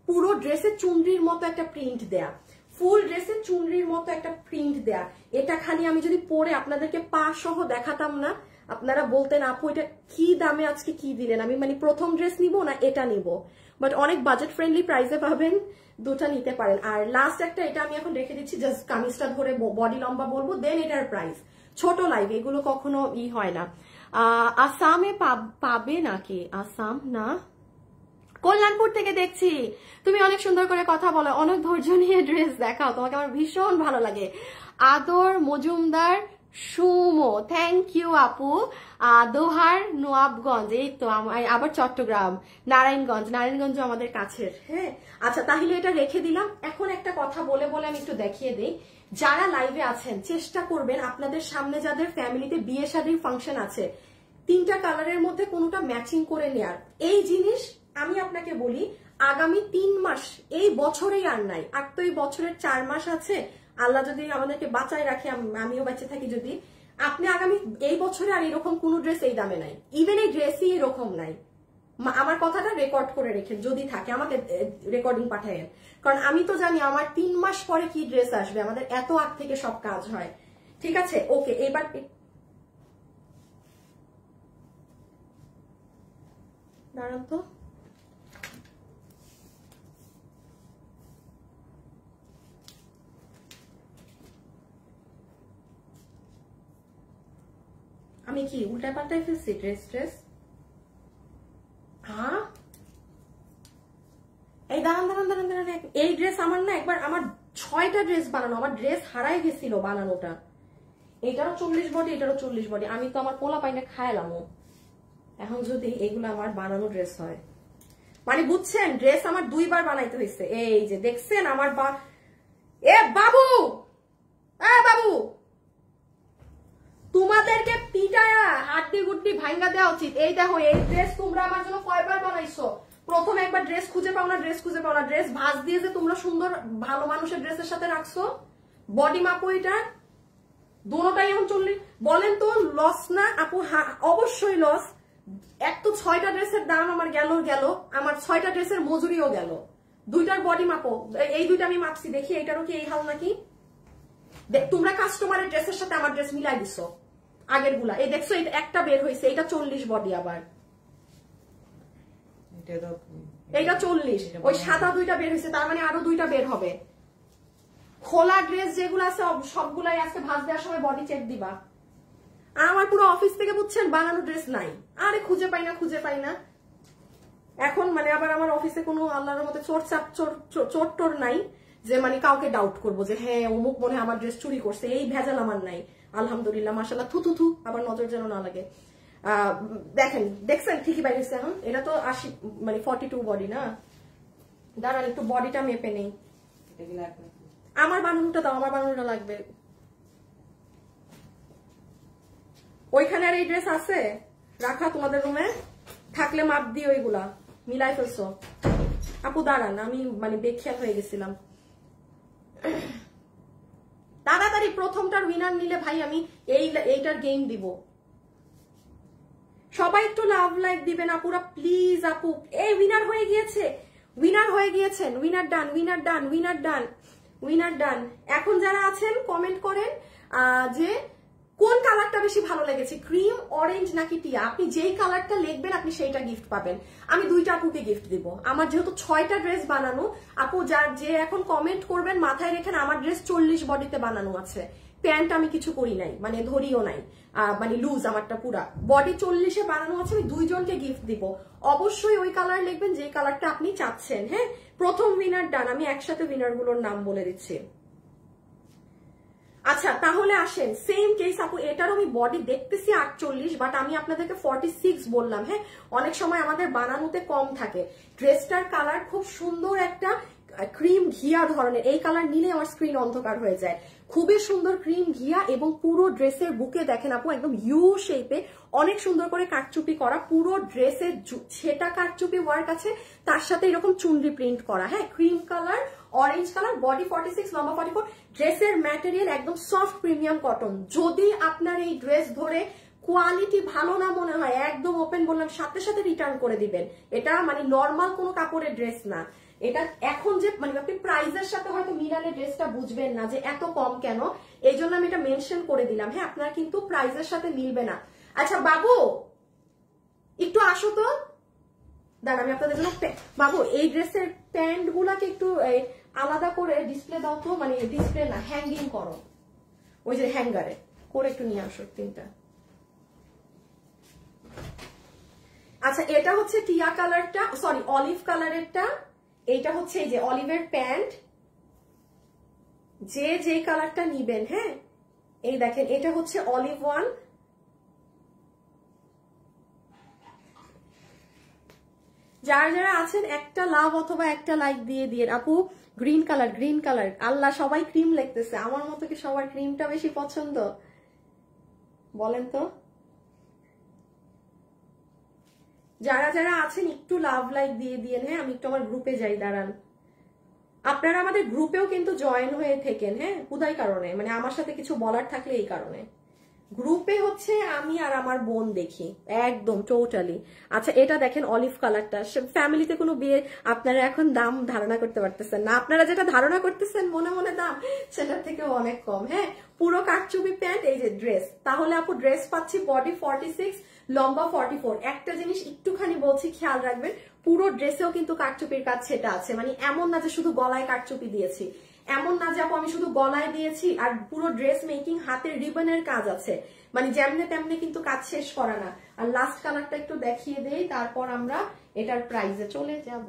পুরো ড্রেসে চুনরির মতো একটা প্রিন্ট দেয়া, ফুল ড্রেসে চুনরির মতো একটা প্রিন্ট দেয়া। এটা খালি আমি যদি পরে আপনাদেরকে পা সহ দেখাতাম না, আপনারা বলতেন আপু এটা কি দামে আজকে কি দিলেন, আমি মানে প্রথম ড্রেস নিব না এটা নিব। বাট অনেক বাজেট ফ্রেন্ডলি প্রাইসে পাবেন, দুটা নিতে পারেন। আর লাস্ট একটা এটা আমি এখন রেখে দিচ্ছি, জাস্ট কামিজটা ধরে বডি লম্বা বলবো, দেন এটার প্রাইস। ছোট লাইভ এগুলো কখনো হয় না। আসামে পাবে নাকি, আসাম না কল্যাণপুর থেকে দেখছি। তুমি অনেক সুন্দর করে কথা বলো, অনেক ধৈর্য নিয়ে ড্রেস দেখাও, তোমাকে আমার ভীষণ ভালো লাগে। আদর মজুমদার সুমো, থ্যাংক ইউ আপু। দোহার নোয়াবগঞ্জ, এই তো আবার চট্টগ্রাম, নারায়ণগঞ্জ আমাদের কাছের। হ্যাঁ আচ্ছা তাহলে এটা রেখে দিলাম। এখন একটা কথা বলে আমি একটু দেখিয়ে দিই, যারা লাইভে আছেন চেষ্টা করবেন আপনাদের সামনে যাদের ফ্যামিলিতে বিয়ে শাদীর ফাংশন আছে 3টা কালারের মধ্যে কোনোটা ম্যাচিং করে নেয়ার। এই জিনিস আমি আপনাকে বলি আগামী 3 মাস, এই বছরেই আর নাই, আর তো এই বছরের 4 মাস আছে, আল্লাহ যদি আমাদেরকে বাঁচায় রাখে, আমিও বেঁচে থাকি যদি, আপনি আগামী এই বছরে আর এরকম কোনো ড্রেস এই দামে নাই, ইভেন এই ড্রেসই এরকম নাই। আমার কথাটা রেকর্ড করে রেখেন, যদি থাকে আমাকে রেকর্ডিং পাঠায়েন, কারণ আমি তো জানি আমার 3 মাস পরে কি ড্রেস আসবে, আমাদের এত আগ থেকে সব কাজ হয়। ঠিক আছে, ওকে। এবার দাঁড়ান তো, আমি কি উল্টা পাল্টাই ফেলছি ড্রেস? হ্যাঁ, এই দাঁড়ান, এই ড্রেস আমার না, একবার আমার 6টা ড্রেস বানানো, আমার ড্রেস হারাই গেছিল বানানোটা। এটারও 40 বডি, এটারও 40 বডি। আমি তো আমার পোলা পাইনে খাইলাম। এখন যদি এগুলো আমার বানানো ড্রেস হয়, মানে বুঝছেন, ড্রেস আমার 2বার বানাইতে হয়েছে। এই যে দেখছেন আমার বাবু, বাবু, তোমাদেরকে পিটায়া হাড্ডি গুড্ডি ভাঙ্গা দেওয়া উচিত। এই দেখো, এই ড্রেস তোমরা আমার জন্য কয়বার বানাইছো। প্রথম একবার ড্রেস খুঁজে পাও না, ড্রেস ভাঁজ দিয়ে যে তোমরা সুন্দর ভালো মানুষের ড্রেসের সাথে রাখছো। বডি মাপো এটা, দুটোটাই এখন 40। বলেন তো লস না আপু? অবশ্যই লস। এক তো 6টা ড্রেসের দাম আমার গেল, আমার 6টা ড্রেসের মজুরিও গেল। 2টার বডি মাপো, এই 2টা আমি মাপছি, দেখি এটারও কি এই হাল নাকি। তোমরা কাস্টমারের ড্রেসের সাথে আমার ড্রেস মিলাই দিছো আগের গুলা। এই দেখছো, এটা একটা বের হয়েছে, এটা 40 বডি, আবার এইটা 40। ওই সাদা 2টা বের হয়েছে, তার মানে আরো 2টা বের হবে। খোলা ড্রেস যেগুলো আছে সবগুলাই আজকে ভাঁজ দেওয়ার সময় বডি চেক দিবা। আমার পুরো অফিস থেকে বুঝছেন বানানো ড্রেস নাই, আরে খুঁজে পাই না। এখন মানে আবার আমার অফিসে কোনো আল্লাহর মতো চোর টোর নাই যে মানে কাউকে ডাউট করবো যে হ্যাঁ অমুক মনে হয় আমার ড্রেস চুরি করছে, এই ভেজাল আমার নাই। আলহামদুলিল্লাহ, মাশাআল্লাহ। থু আবার নজর যেন না লাগে। দেখছেন ঠিকই বাইরেছে। এখন এটা তো 80 মানে 42 বডি না। দাঁড়ান একটু বডিটা মেপে নেই। আমার বানানোটা দাও, আমার বানানোটা লাগবে। ওইখানে আর এই ড্রেস আছে রাখা তোমাদের রুমে? থাকলে মাপ দিও, ওইগুলা মিলাই ফেলছো। আপু দাঁড়ান, আমি মানে বেখেয়াল হয়ে গেছিলাম। তাড়াতাড়ি প্রথমটার উইনার নিলে ভাই আমি এইটার গেম দিব। সবাই একটু লাভ লাইক দিবেন আপুরা প্লিজ। আপু এই উইনার হয়ে গিয়েছেন, উইনার ডান। এখন যারা আছেন কমেন্ট করেন যে কোন কালারটা বেশি ভালো লেগেছে, ক্রিম, অরেঞ্জ নাকি টিয়া। আপনি যেই কালারটা লিখবেন আপনি সেইটা গিফট পাবেন। আমি 2টা আপুকে গিফট দিব। আমার যেহেতু 6টা ড্রেস বানানো, আপু যে এখন কমেন্ট করবেন মাথায় রেখেন আমার ড্রেস 40 বডিতে বানানো আছে। প্যান্ট আমি কিছু করি নাই, মানে ধরিও নাই, মানে লুজ আমারটা পুরা। বডি 40-এ বানানো আছে। আমি 2 জনকে গিফট দিব। অবশ্যই ওই কালার লিখবেন যে কালারটা আপনি চাচ্ছেন। হ্যাঁ, প্রথম উইনার ডান। আমি একসাথে উইনার গুলোর নাম বলে দিচ্ছি। আচ্ছা তাহলে আসেন, সেম কেস আপু, এটারও আমি বডি দেখতেছি 48, বাট আমি আপনাদেরকে 46 বললাম। হ্যাঁ, অনেক সময় আমাদের বানানোতে কম থাকে। ড্রেসটার কালার খুব সুন্দর, একটা ক্রিম ঘিয়া ধরনের। এই কালার নিলে আমার স্ক্রিন অন্ধকার হয়ে যায়। খুবই সুন্দর ক্রিম ঘিয়া, এবং পুরো ড্রেসের বুকে দেখেন আপু একদম ইউ শেপে অনেক সুন্দর করে কাটচুপি করা। পুরো ড্রেসের সেটা কাটচুপি ওয়ার্ক আছে, তার সাথে এরকম চুনরি প্রিন্ট করা। হ্যাঁ, cream colour, orange colour, body 46, লম্বা 44। ড্রেসের ম্যাটেরিয়াল একদম সফট প্রিমিয়াম কটন। যদি আপনার এই ড্রেস ধরে কোয়ালিটি ভালো না মনে হয়, একদম ওপেন বললাম, সাথে সাথে রিটার্ন করে দিবেন। এটা মানে নর্মাল কোনো কাপড়ের ড্রেস না। এটা এখন যে মানে আপনি প্রাইসের সাথে হয়তো মিলালে ড্রেসটা বুঝবেন না যে এত কম কেন, এই জন্য আমি এটা মেনশন করে দিলাম। হ্যাঁ, আপনার কিন্তু প্রাইসের সাথে মিলবে না। আচ্ছা বাবু একটু আসো তো, দাঁড়ান আমি আপনাদের জন্য। বাবু এই ড্রেসের প্যান্ট গুলাকে একটু আলাদা করে ডিসপ্লে দাও তো, মানে ডিসপ্লে না, হ্যাঙ্গিং করো, ওই যে হ্যাঙ্গারে করে একটু নিয়ে আসো 3টা। আচ্ছা এটা হচ্ছে টিয়া কালারটা, সরি অলিভ কালারেরটা। এইটা হচ্ছে এই যে অলিভের প্যান্ট, যে কালারটা নিবেন। হ্যাঁ, এই দেখেন এটা হচ্ছে অলিভ 1। যারা আছেন একটা লাভ অথবা একটা লাইক দিয়ে আপু গ্রিন কালার। আল্লাহ, সবাই ক্রিম লিখতেছে, আমার মতো কি সবার ক্রিমটা বেশি পছন্দ বলেন তো? যারা আছেন একটু লাভ লাইক দিয়ে। হ্যাঁ, আমি একটু আমার গ্রুপে যাই, দাঁড়ান। আপনারা আমাদের গ্রুপেও কিন্তু জয়েন হয়ে থাকেন। হ্যাঁ, উদয় কারণে, মানে আমার সাথে কিছু বলার থাকলে এই কারণে। গ্রুপে হচ্ছে আমি আর আমার বোন দেখি একদম টোটালি। আচ্ছা এটা দেখেন অলিভ কালারটা, ফ্যামিলিতে কোনো বিয়ে আপনারা এখন দাম ধারণা করতে পারতেছেন না, আপনারা যেটা ধারণা করতেছেন মনে মনে দাম সেটার থেকে অনেক কম। হ্যাঁ পুরো কাটচুপি প্যান্ট, এই যে ড্রেস, তাহলে আপু ড্রেস পাচ্ছি বডি 46, লম্বা 44। একটা জিনিস একটুখানি বলছি খেয়াল রাখবেন, পুরো ড্রেসেও কিন্তু কাটচুপির কাজ সেটা আছে, মানে এমন না যে শুধু গলায় কাটচুপি দিয়েছি, এমন না যে আপু আমি শুধু গলায় দিয়েছি আর পুরো ড্রেস মেকিং হাতের রিবনের কাজ আছে, মানে যেমনে তেমনি কিন্তু কাজ শেষ করা না। আর লাস্ট কালারটা একটু দেখিয়ে দেই, তারপর আমরা এটার প্রাইসে চলে যাব।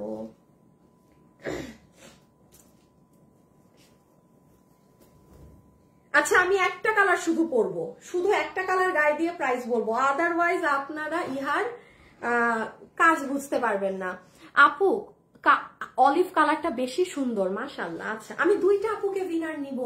আচ্ছা আমি একটা কালার শুধু পরবো, শুধু একটা কালার গায়ে দিয়ে প্রাইস বলবো, আদারওয়াইজ আপনারা ইহার কাজ বুঝতে পারবেন না। আপু অলিভ কালারটা বেশি সুন্দর মাশাআল্লাহ। আচ্ছা আমি দুইটা আপুকে উইনার নিব,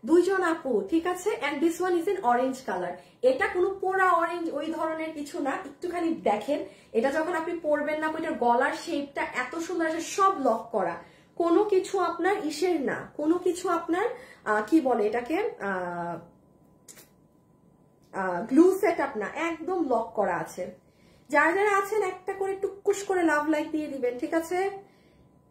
দুইজন আপু, ঠিক আছে। And this one is in orange colour. এটা কোনো পোড়া অরেঞ্জ ওই ধরনের কিছু না, একটুখানি দেখেন এটা যখন আপনি পরবেন না, ওইটার গলার শেপটা এত সুন্দর আছে, সব লক করা, কোনো কিছু আপনার ইসের না, কোনো কিছু আপনার কি বলে এটাকে গ্লু সেট আপ না, একদম লক করা আছে। যারা যারা আছেন একটা করে টুকুস করে লাভ লাইক দিয়ে দিবেন, ঠিক আছে।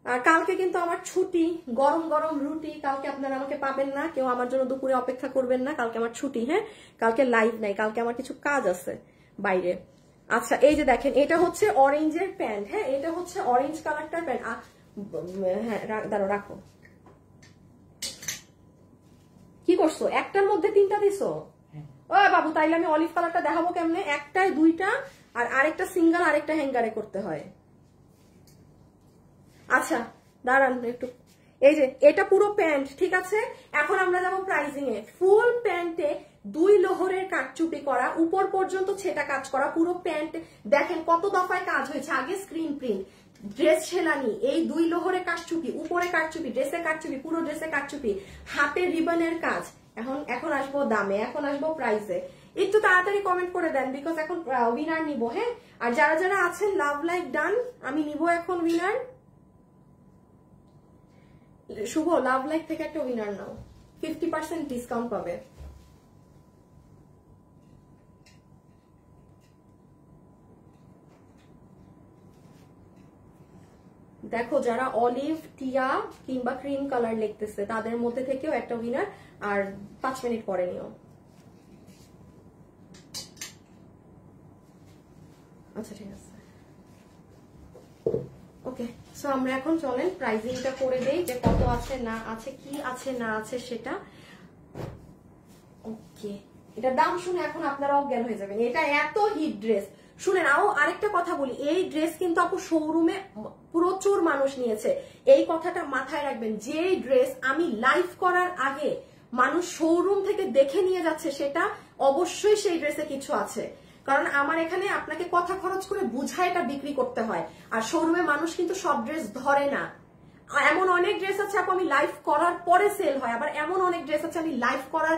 আর কালকে কিন্তু আমার ছুটি, গরম গরম রুটি, কালকে আপনারা আমাকে পাবেন না, কেউ আমার জন্য দুপুরে অপেক্ষা করবেন না, কালকে আমার ছুটি। হ্যাঁ কালকে লাইভ নাই, কালকে আমার কিছু কাজ আছে বাইরে। আচ্ছা এই যে দেখেন এটা হচ্ছে অরেঞ্জের প্যান্ট, হ্যাঁ এটা হচ্ছে অরেঞ্জ কালারটার প্যান্ট। হ্যাঁ দাঁড়ো রাখো, কি করছো, একটার মধ্যে তিনটা দিছো? ও বাবু তাইলে আমি অলিভ কালারটা দেখাবো কেমনে, একটায় দুইটা আর আরেকটা সিঙ্গেল আরেকটা হ্যাঙ্গারে করতে হয়। আচ্ছা দাঁড়ান একটু, এই যে এটা পুরো প্যান্ট, ঠিক আছে। এখন আমরা যাবো প্রাইজিং এ। ফুল প্যান্টে 2 লোহরের কাটচুপি করা, উপর পর্যন্ত ছেটা কাজ করা, পুরো প্যান্ট দেখেন কত দফায় কাজ হয়েছে, আগে স্ক্রিন প্রিন্ট, ড্রেস ছেলানি, এই 2 লোহরে কাটচুপি, উপরে কাটচুপি, ড্রেসে কাটচুপি, পুরো ড্রেসে কাটচুপি, হাতে রিবনের কাজ। এখন আসবো দামে, এখন আসবো প্রাইসে। একটু তাড়াতাড়ি কমেন্ট করে দেন, বিকজ এখন উইনার নিব। হ্যাঁ আর যারা যারা আছেন লাভ লাইক ডান, আমি নিব এখন উইনার। শুভ লাভ লাইক থেকে একটা উইনার নাও, 50% ডিসকাউন্ট পাবে। দেখো যারা অলিভ, টিয়া কিংবা ক্রিম কালার লিখতেছে তাদের মধ্যে থেকেও একটা উইনার, আর 5 মিনিট পরে নিও। আচ্ছা ঠিক আছে, ওকে। সো আমরা এখন চলেন প্রাইজিংটা করে দেই, যে কত আছে না আছে, কি আছে না আছে সেটা। ওকে এটা দাম শুনে এখন আপনারা অজ্ঞান হয়ে যাবেন, এটা এত হিট ড্রেস। শুনেন আরেকটা কথা বলি, এই ড্রেস কিন্তু আপু শোরুমে প্রচুর মানুষ নিয়েছে, এই কথাটা মাথায় রাখবেন। যে ড্রেস আমি লাইভ করার আগে মানুষ শোরুম থেকে দেখে নিয়ে যাচ্ছে, সেটা অবশ্যই সেই ড্রেসে কিছু আছে, কারণ আমার এখানে আপনাকে কথা খরচ করে বুঝায় এটা বিক্রি করতে হয়। আর শোরুমে মানুষ কিন্তু সব ড্রেস ধরে না, এমন অনেক ড্রেস আছে আপু আমি লাইভ করার পরে সেল হয়, আবার এমন অনেক ড্রেস আছে আমি লাইভ করার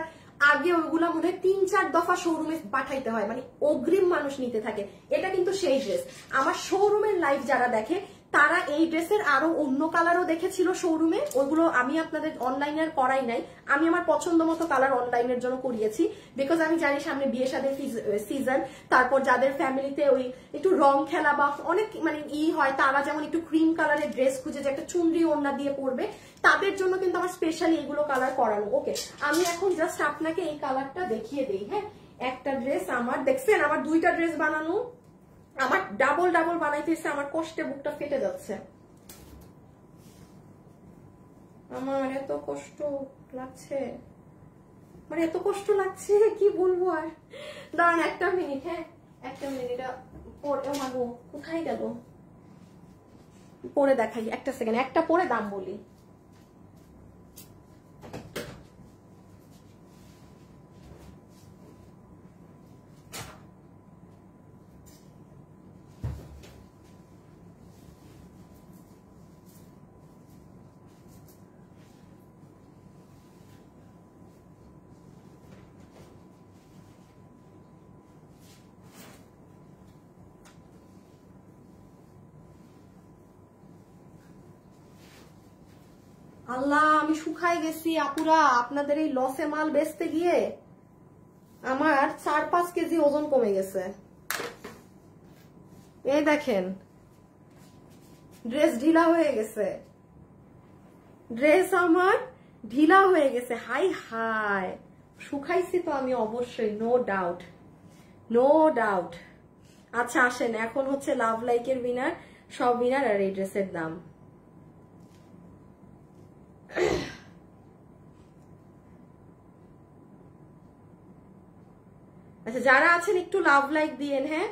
আগে ওইগুলা মনে হয় 3-4 দফা শোরুমে পাঠাইতে হয়, মানে অগ্রিম মানুষ নিতে থাকে। এটা কিন্তু সেই ড্রেস। আমার শোরুমের লাইভ যারা দেখে তারা এই ড্রেসের আরো অন্য কালারও দেখেছিল শোরুমে, ওইগুলো আমি আপনাদের অনলাইনে আর করাই নাই, আমি আমার পছন্দ মতো কালার অনলাইনের জন্য করিয়েছি, বিকজ আমি জানি সামনে বিয়ে শাদীর সিজন, তারপর যাদের ফ্যামিলিতে ওই একটু রং খেলা বা অনেক মানে হয়, তারা যেমন একটু ক্রিম কালারের ড্রেস খুঁজে যে একটা চুনরি ওড়না দিয়ে পরবে, তাদের জন্য কিন্তু আমার স্পেশালি এগুলো কালার করানো। ওকে আমি এখন জাস্ট আপনাকে এই কালারটা দেখিয়ে দিই। হ্যাঁ একটা ড্রেস আমার দেখছেন, আমার 2টা ড্রেস বানানো, আমার ডাবল ডাবল বানাইতেছে, আমার কষ্টে বুকটা ফেটে যাচ্ছে, আমার এত কষ্ট লাগছে, মানে এত কষ্ট লাগছে কি বলবো আর। দাঁড়ান একটা মিনিট, হ্যাঁ একটা মিনিট, এটা পরে মাগো কোথায় গেল, পরে দেখাই, একটা সেকেন্ড, একটা পরে দাম বলি। আল্লাহ আমি শুকায় গেছি আপুরা আপনাদের এই লসে মাল বেচতে গিয়ে। আমার 4-5 কেজি ওজন কমে গেছে। এই দেখেন ড্রেস ঢিলা হয়ে গেছে, ড্রেস আমার ঢিলা হয়ে গেছে। হাই হাই, শুকাইছি তো আমি অবশ্যই, নো ডাউট, নো ডাউট। আচ্ছা আসেন, এখন হচ্ছে লাভ লাইকের উইনার, সব উইনার আর এই ড্রেসের দাম। আচ্ছা যারা আছেন একটু লাভ লাইক দিয়েন। হ্যাঁ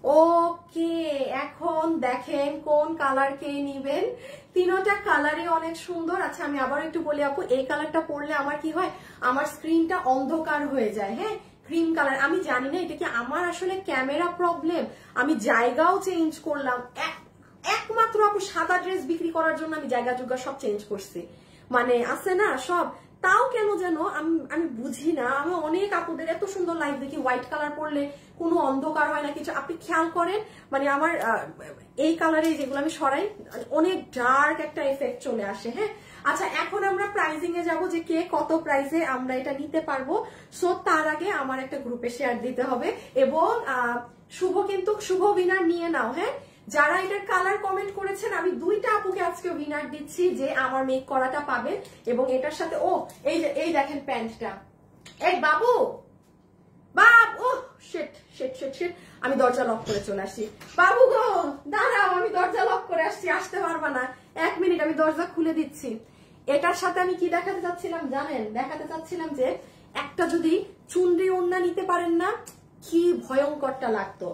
ওকে, এখন দেখেন কোন কালার কে নিবেন। তিনটা কালারই অনেক সুন্দর। আচ্ছা আমি আবার একটু বলি আপু, এই কালারটা পরলে আমার কি হয়, আমার স্ক্রিনটা অন্ধকার হয়ে যায়। হ্যাঁ ক্রিম কালার, আমি জানি না এটা কি আমার আসলে ক্যামেরা প্রবলেম, আমি জায়গাও চেঞ্জ করলাম। একমাত্র আপু সাদা ড্রেস বিক্রি করার জন্য আমি জায়গা জুগা সব চেঞ্জ করছি, মানে আছে না সব, তাও কেন যেন আমি বুঝি না। আমি অনেক আপুদের এত সুন্দর লাইফ দেখি, হোয়াইট কালার পরলে কোনো অন্ধকার হয় না কিছু। আপনি খেয়াল করেন, মানে আমার এই কালারে যেগুলো আমি সরাই অনেক ডার্ক একটা এফেক্ট চলে আসে। হ্যাঁ আচ্ছা এখন আমরা প্রাইজিং এ যাবো, যে কে কত প্রাইসে আমরা এটা নিতে পারবো। সো তার আগে আমার একটা গ্রুপে শেয়ার দিতে হবে, এবং শুভ কিন্তু শুভ উইনার নিয়ে নাও। হ্যাঁ যারা এটার কালার কমেন্ট করেছেন, আমি 2টা আপুকে আজকে উইনার দিচ্ছি যে আমার মেক করাটা পাবেন, এবং এটার সাথে ও এই দেখেন প্যান্টটা। এই বাবু ও শিট শিট শিট শিট, আমি দরজা লক করে চলে আসি। বাবু গো দাঁড়াও, আমি দরজা লক করে আসছি, আসতে পারবা না, 1 মিনিট আমি দরজা খুলে দিচ্ছি। এটার সাথে আমি কি দেখাতে চাচ্ছিলাম জানেন, দেখাতে চাচ্ছিলাম যে একটা যদি চুনরি ওড়না নিতে পারেন না, কি ভয়ঙ্করটা লাগতো।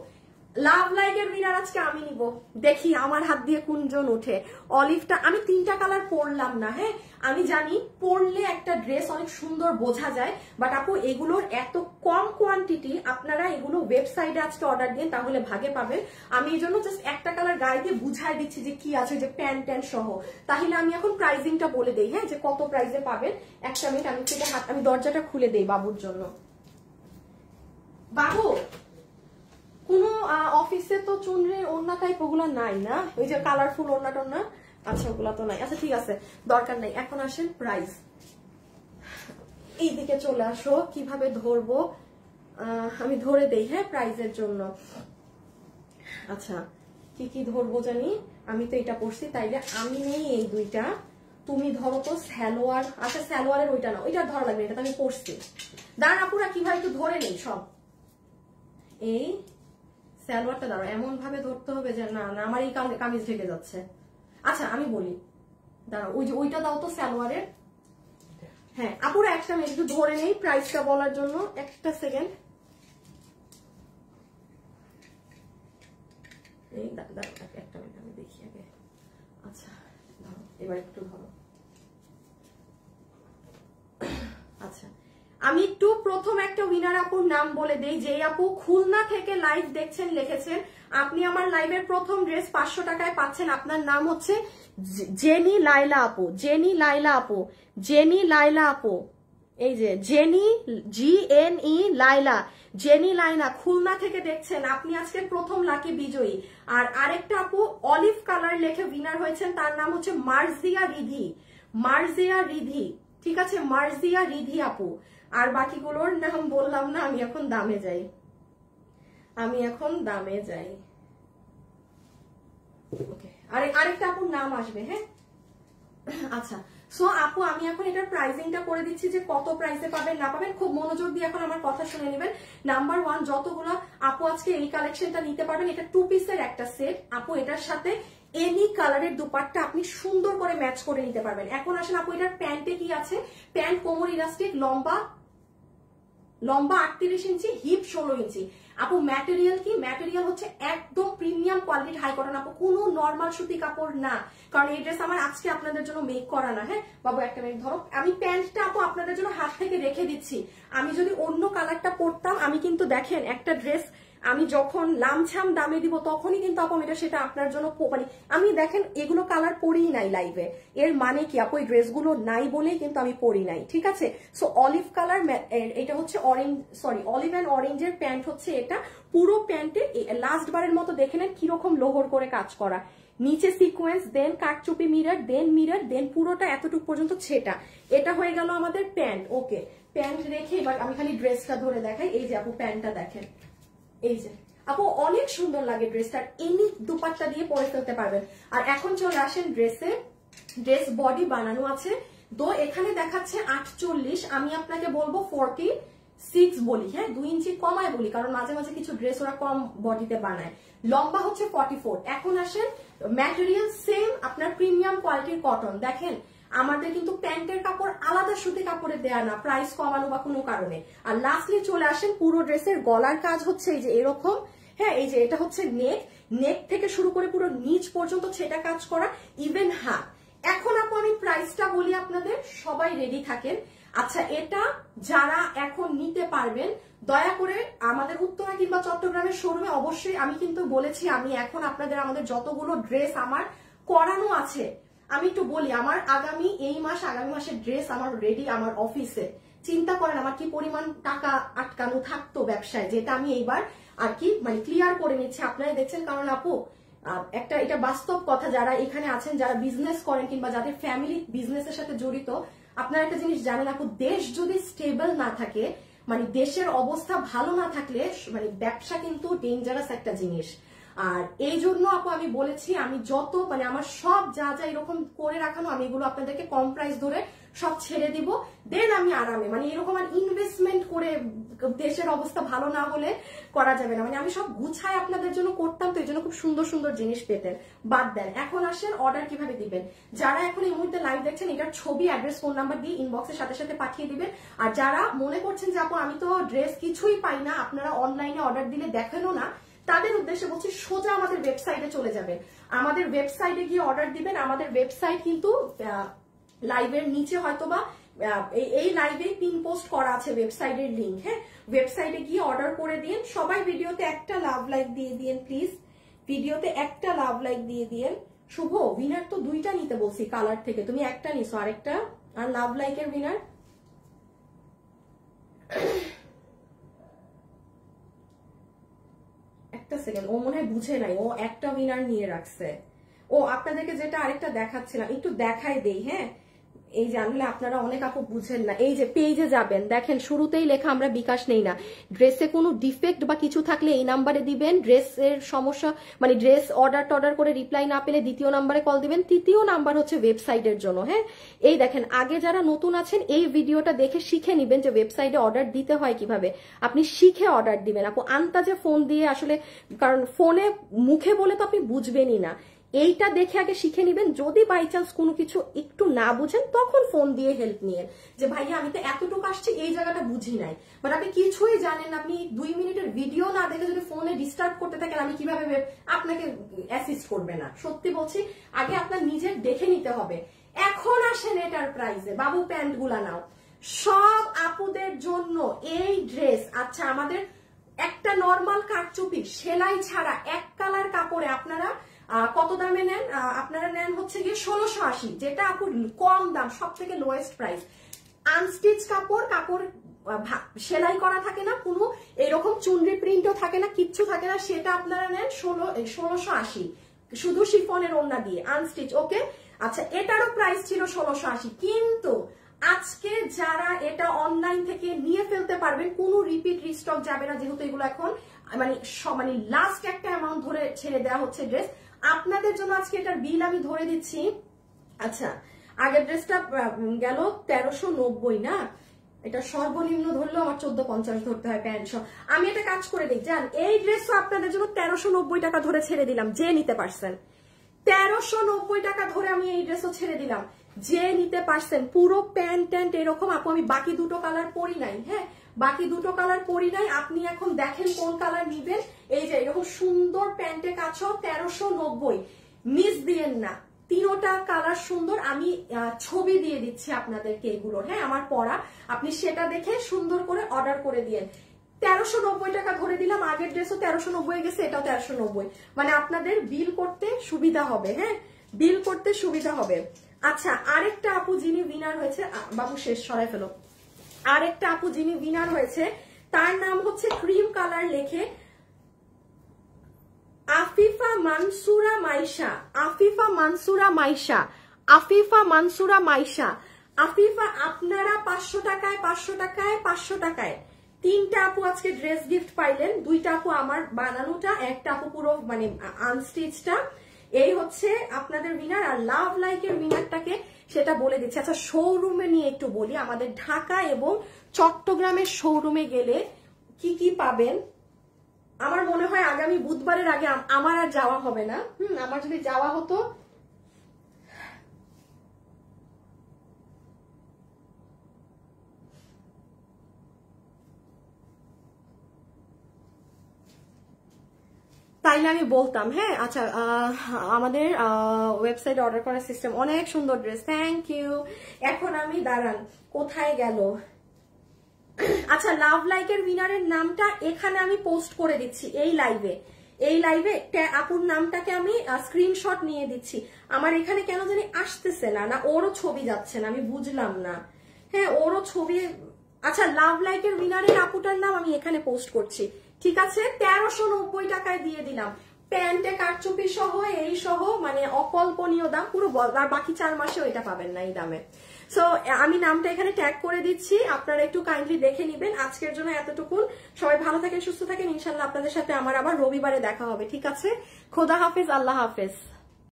লাভ লাইকের উইনার আজকে আমি নিব, দেখি আমার হাত দিয়ে কোনজন উঠে। অলিভটা আমি 3টা কালার পরলাম না। হ্যাঁ আমি জানি পরলে একটা ড্রেস অনেক সুন্দর বোঝা যায়, বাট আপু এগুলোর এত কম কোয়ান্টিটি, আপনারা এগুলো ওয়েবসাইটে আজকে অর্ডার দিন, তাহলে ভাগে পাবেন। আমি এই জন্য জাস্ট একটা কালার গায়ে দিয়ে বুঝাই দিচ্ছি যে কি আছে, যে প্যান্ট ট্যান্ট সহ। তাহলে আমি এখন প্রাইজিংটা বলে দেই, হ্যাঁ যে কত প্রাইসে পাবেন। একটা মিনিট আমি দরজাটা খুলে দেই বাবুর জন্য। বাবু কোন অফিসে তো চুনরির ওড়না টাইপ ওগুলা নাই না, ওই যে কালারফুল ওড়না টোড়না, আচ্ছা ওগুলা তো নাই। আচ্ছা ঠিক আছে দরকার নাই। এখন আসেন প্রাইস, এইদিকে চলে আসো। কিভাবে ধরবো আমি ধরে দেই হ্যাঁ প্রাইজের জন্য। আচ্ছা কি কি ধরবো জানি, আমি তো এটা পড়ছি, তাইলে আমি নেই এই 2টা, তুমি ধরো তো সালোয়ার। আচ্ছা সালোয়ারের ওইটা না, ওইটা ধরা লাগবে, এটা তো আমি পড়ছি। দাঁড়ান আপুরা কিভাবে একটু ধরে নেই সব। এই সালোয়ারটা দাঁড়াও, এমন ভাবে ধরতে হবে যে না না আমার এই কামিজ ঢেকে যাচ্ছে। আচ্ছা আমি বলি, দাঁড়াও ওই যে ওইটা দাও তো সালোয়ারের। হ্যাঁ আপুরা একটা মিনিট একটু ধরে নেই প্রাইসটা বলার জন্য, একটা সেকেন্ড। এই একটা মিনিট আমি দেখি আগে। আচ্ছা ধরো, এবার একটু ধরো। আচ্ছা আমি একটু প্রথম একটা উইনার আপুর নাম বলে দেই, যে আপু খুলনা থেকে লাইভ দেখছেন, লিখেছেন আপনি আমার লাইভের প্রথম ড্রেস 500 টাকায় পাচ্ছেন। আপনার নাম হচ্ছে জেনি লাইলা আপু, জেনি লাইলা আপু, জেনি লাইলা আপু, এই যে জেনি GNE লাইলা, জেনি লাইলা খুলনা থেকে দেখছেন, আপনি আজকে প্রথম লাকি বিজয়ী। আর আরেকটা আপু অলিভ কালার লেখে উইনার হয়েছেন, তার নাম হচ্ছে মার্জিয়া রিধি, মার্জিয়া রিধি, ঠিক আছে মার্জিয়া রিধি আপু। আর বাকিগুলোর নাম বললাম না, আমি এখন দামে যাই, আমি এখন দামে যাই। ওকে আরেকটা আপুর নাম আসবে। হ্যাঁ আচ্ছা সো আপু আমি এখন এটার প্রাইসিংটা করে দিচ্ছি, যে কত প্রাইসে পাবেন না পাবেন, খুব মনোযোগ দিয়ে এখন আমার কথা শুনে নেবেন। নাম্বার 1, যতগুলো আপু আজকে এই কালেকশনটা নিতে পারবেন, এটা 2 পিসের একটা সেট আপু, এটার সাথে এনি কালারের দুপাট্টা আপনি সুন্দর করে ম্যাচ করে নিতে পারবেন। এখন আসেন আপু এটার প্যান্টে কি আছে, প্যান্ট কোমর ইলাস্টিক, লম্বা 38 ইঞ্চি, হিপ 16 ইঞ্চি। আপু ম্যাটেরিয়াল কি, ম্যাটেরিয়াল হচ্ছে একদম প্রিমিয়াম কোয়ালিটির হাই কটন আপু, কোনো নর্মাল সুতি কাপড় না, কারণ এই ড্রেস আমার আজকে আপনাদের জন্য মেক করা না। হ্যাঁ বাবু একটা মিনিট ধরো, আমি প্যান্টটা আপু আপনাদের জন্য হাত থেকে রেখে দিচ্ছি। আমি যদি অন্য কালারটা পরতাম, আমি কিন্তু দেখেন একটা ড্রেস আমি যখন লামছাম দামে দিব তখনই কিন্তু আপু এটা সেটা আপনার জন্য মানে আমি দেখেন এগুলো কালার পরি নাই লাইভে, এর মানে কি আপু এই ড্রেসগুলো নাই বলেই কিন্তু আমি পরি নাই, ঠিক আছে। সো অলিভ কালার, এটা হচ্ছে অরেঞ্জ, সরি অলিভ অ্যান্ড অরেঞ্জের প্যান্ট হচ্ছে এটা। পুরো প্যান্টে লাস্ট বারের মতো দেখে নেন কিরকম লোহর করে কাজ করা, নিচে সিকোয়েন্স, দেন কাটচুপি মিরর, দেন পুরোটা এতটুকু পর্যন্ত ছেটা। এটা হয়ে গেল আমাদের প্যান্ট। ওকে, প্যান্ট রেখে এবার আমি খালি ড্রেসটা ধরে দেখাই। এই যে আপু প্যান্টটা দেখেন, এই যে আপু অনেক সুন্দর লাগে ড্রেসটা, এনি দুপাট্টা দিয়ে পরে ফেলতে পারবেন। আর এখন চলে আসেন ড্রেসে, ড্রেস বডি বানানো আছে, তো এখানে দেখাচ্ছে 48, আমি আপনাকে বলবো 46 বলি, হ্যাঁ 2 ইঞ্চি কমায় বলি, কারণ মাঝে মাঝে কিছু ড্রেস ওরা কম বডিতে বানায়। লম্বা হচ্ছে 44। এখন আসেন ম্যাটেরিয়াল সেম, আপনার প্রিমিয়াম কোয়ালিটির কটন। দেখেন আমাদের কিন্তু প্যান্টের কাপড় আলাদা সুতি কাপড়ে দেয়া না, প্রাইস কমানো বা কোনো কারণে। আর লাস্টলি চলে আসেন পুরো ড্রেসের গলার কাজ হচ্ছে এই যে এরকম, হ্যাঁ এই যে এটা হচ্ছে নেক থেকে শুরু করে পুরো নিচ পর্যন্ত সেটা কাজ করা, ইভেন হাত। এখন আপু আমি প্রাইসটা বলি আপনাদের, সবাই রেডি থাকেন। আচ্ছা, এটা যারা এখন নিতে পারবেন দয়া করে আমাদের উত্তরা কিংবা চট্টগ্রামের শোরুমে অবশ্যই, আমি কিন্তু বলেছি আমি এখন আপনাদের আমাদের যতগুলো ড্রেস আমার করানো আছে, আমি একটু বলি আমার আগামী মাসের ড্রেস আমার রেডি আমার অফিসে। চিন্তা করেন আমার কি পরিমাণ টাকা আটকানো থাকতো ব্যবসায়, যেটা আমি এইবার আর কি মানে ক্লিয়ার করে নিচ্ছি, আপনারা দেখছেন। কারণ আপু এটা বাস্তব কথা, যারা এখানে আছেন যারা বিজনেস করেন কিংবা যাদের ফ্যামিলি বিজনেসের সাথে জড়িত, আপনারা একটা জিনিস জানেন আপু, দেশ যদি স্টেবল না থাকে, মানে দেশের অবস্থা ভালো না থাকলে মানে ব্যবসা কিন্তু ডেঞ্জারাস একটা জিনিস। আর এই জন্য আপু আমি বলেছি আমি যত মানে আমার সব যা যা এরকম করে রাখানো, আমি এগুলো আপনাদেরকে কম প্রাইস ধরে সব ছেড়ে দিব, দেন আমি আরামে মানে এরকম আর ইনভেস্টমেন্ট করে দেশের অবস্থা ভালো না হলে করা যাবে না। মানে আমি সব গুছায় আপনাদের জন্য করতাম, তো এই জন্য খুব সুন্দর সুন্দর জিনিস পেতেন। বাদ দেন, এখন আসেন অর্ডার কিভাবে দিবেন। যারা এখন এই মুহূর্তে লাইভ দেখছেন, এটার ছবি, অ্যাড্রেস, ফোন নাম্বার দিয়ে ইনবক্সের সাথে সাথে পাঠিয়ে দিবেন। আর যারা মনে করছেন যে আপু আমি তো ড্রেস কিছুই পাই না, আপনারা অনলাইনে অর্ডার দিলে দেখেনও না, তাদের উদ্দেশ্যে বলছি সোজা আমাদের ওয়েবসাইটে চলে যাবেন, আমাদের ওয়েবসাইটে গিয়ে অর্ডার দিবেন। আমাদের ওয়েবসাইট কিন্তু লাইভের নিচে হয়তোবা এই লাইভে পিন পোস্ট করা আছে ওয়েবসাইটের লিংক, হ্যাঁ ওয়েবসাইটে গিয়ে অর্ডার করে দিন। সবাই ভিডিওতে একটা লাভ লাইক দিয়ে দিন প্লিজ, ভিডিওতে একটা লাভ লাইক দিয়ে দিন। শুভ, উইনার তো 2টা নিতে বলছি কালার থেকে, তুমি একটা নিছো, আরেকটা আর লাভ লাইকের উইনার। একটা সেকেন্ড, ও মনে হয় বুঝে নাই, ও একটা উইনার নিয়ে রাখছে। ও আপনাদেরকে যেটা আরেকটা দেখাচ্ছিলাম একটু দেখাই দেই, হ্যাঁ এই জানলে আপনারা অনেক আপু বুঝেন না। এই যে পেজে যাবেন, দেখেন শুরুতেই লেখা আমরা বিকাশ নেই না, ড্রেসে কোনো ডিফেক্ট বা কিছু থাকলে এই নাম্বারে দিবেন। ড্রেসের সমস্যা মানে ড্রেস অর্ডার করে রিপ্লাই না পেলে দ্বিতীয় নাম্বারে কল দিবেন। তৃতীয় নাম্বার হচ্ছে ওয়েবসাইটের জন্য, হ্যাঁ এই দেখেন আগে যারা নতুন আছেন এই ভিডিওটা দেখে শিখে নিবেন যে ওয়েবসাইটে অর্ডার দিতে হয় কিভাবে, আপনি শিখে অর্ডার দিবেন আপু। আন্তাজে ফোন দিয়ে আসলে, কারণ ফোনে মুখে বলে তো আপনি বুঝবেনই না, এইটা দেখে আগে শিখে নিবেন। যদি বাই চান্স কোনো কিছু একটু না বুঝেন তখন ফোন দিয়ে হেল্প নিয়ে, যে ভাইয়া আমি তো এতটুকু আসছি এই জায়গাটা বুঝি নাই, বাট আপনি কিছুই জানেন, আপনি 2 মিনিটের ভিডিও না দেখে যদি ফোনে ডিস্টার্ব করতে থাকেন, আমি কিভাবে আপনাকে অ্যাসিস্ট করবে না। সত্যি বলছি, আগে আপনার নিজের দেখে নিতে হবে। এখন আসেন এটার প্রাইসে, বাবু প্যান্ট গুলা নাও সব আপুদের জন্য এই ড্রেস। আচ্ছা, আমাদের একটা নর্মাল কাটচুপি সেলাই ছাড়া এক কালার কাপড়ে আপনারা কত দামে নেন? আপনারা নেন হচ্ছে গিয়ে 1680, যেটা আপু কম দাম, সব থেকে লোয়েস্ট প্রাইস। আনস্টিচ কাপড় সেলাই করা থাকে না, কোনো এরকম চুনরি প্রিন্টও থাকে না, কিচ্ছু থাকে না, সেটা আপনারা নেন 1680, শুধু শিফনের ওড়না দিয়ে আনস্টিচ। ওকে, আচ্ছা এটারও প্রাইস ছিল 1680, কিন্তু আজকে যারা এটা অনলাইন থেকে নিয়ে ফেলতে পারবেন, কোনো রিপিট রিস্টক যাবে না, যেহেতু এগুলো এখন মানে লাস্ট একটা অ্যামাউন্ট ধরে ছেড়ে দেওয়া হচ্ছে ড্রেস আপনাদের জন্য। আজকে এটার বিল আমি ধরে দিচ্ছি। আচ্ছা, আগের ড্রেসটা গেল 1390 না, এটা সর্বনিম্ন ধরলেও আমার 1450 ধরতে হয় প্যান্ট সহ। আমি একটা কাজ করে দিই জান, এই ড্রেসও আপনাদের জন্য 1390 টাকা ধরে ছেড়ে দিলাম, যে নিতে পারছেন 1390 টাকা ধরে আমি এই ড্রেসও ছেড়ে দিলাম, যে নিতে পারছেন। পুরো প্যান্ট এরকম আপু, আমি বাকি দুটো কালার পরি নাই, হ্যাঁ বাকি দুটো কালার পরি নাই, আপনি এখন দেখেন কোন কালার নিবেন। এই যে এরকম সুন্দর প্যান্টে কাছো 1390, মিস দিয়েন না, 3টা কালার সুন্দর। আমি ছবি দিয়ে দিচ্ছি আপনাদেরকে এগুলোর, হ্যাঁ আমার পরা, আপনি সেটা দেখে সুন্দর করে অর্ডার করে দিয়েন। 1390 টাকা ধরে দিলাম, আগের ড্রেসও 1390 গেছে, এটাও 1390, মানে আপনাদের বিল করতে সুবিধা হবে, হ্যাঁ বিল করতে সুবিধা হবে। আচ্ছা, আরেকটা আপু যিনি উইনার হয়েছে, বাবু শেষ সরাই ফেলো, আরেকটা আপু যিনি উইনার হয়েছে তার নাম হচ্ছে ক্রিম কালার লেখে আফিফা মানসুরা মাইশা, আফিফা মানসুরা মাইশা, আফিফা মানসুরা মাইশা। আফিফা আপনারা 500 টাকায় 500 টাকায় 500 টাকায় 3টা আপু আজকে ড্রেস গিফট পাইলেন। 2টা আপু আমার বানানোটা, একটা আপু পুরো মানে আনস্টিচটা। এই হচ্ছে আপনাদের উইনার। আর লাভ লাইকের উইনারটাকে সেটা বলে দিচ্ছি। আচ্ছা শোরুমে নিয়ে একটু বলি, আমাদের ঢাকা এবং চট্টগ্রামের শোরুমে গেলে কি কি পাবেন। আমার মনে হয় আগামী বুধবারের আগে আমার আর যাওয়া হবে না। আমার যদি যাওয়া হতো, তাইলে আমি বলতাম। হ্যাঁ আচ্ছা, আমাদের ওয়েবসাইট অর্ডার করার সিস্টেম অনেক সুন্দর ড্রেস, থ্যাংক ইউ। এখন আমি দাঁড়ান, কোথায় গেল? আচ্ছা লাভ লাইকের উইনারের নামটা এখানে আমি পোস্ট করে দিচ্ছি এই লাইভে। এই লাইভে আপুর নামটাকে আমি স্ক্রিনশট নিয়ে দিচ্ছি। আমার এখানে কেন জানি আসতেছে না, না ওরও ছবি যাচ্ছে না, আমি বুঝলাম না। হ্যাঁ ওরও ছবি। আচ্ছা লাভ লাইকের উইনারের আপুটার নাম আমি এখানে পোস্ট করছি, ঠিক আছে? 1390 টাকায় দিয়ে দিলাম, প্যান্টে কারচুপি সহ, এই সহ, মানে অকল্পনীয় দাম পুরো। আর বাকি 4 মাসেও এটা পাবেন না এই দামে। সো আমি নামটা এখানে ট্যাগ করে দিচ্ছি, আপনারা একটু কাইন্ডলি দেখে নিবেন। আজকের জন্য এতটুকুন, সবাই ভালো থাকেন, সুস্থ থাকেন। ইনশাল্লাহ আপনাদের সাথে আমার আবার রবিবারে দেখা হবে, ঠিক আছে? খোদা হাফেজ, আল্লাহ হাফেজ।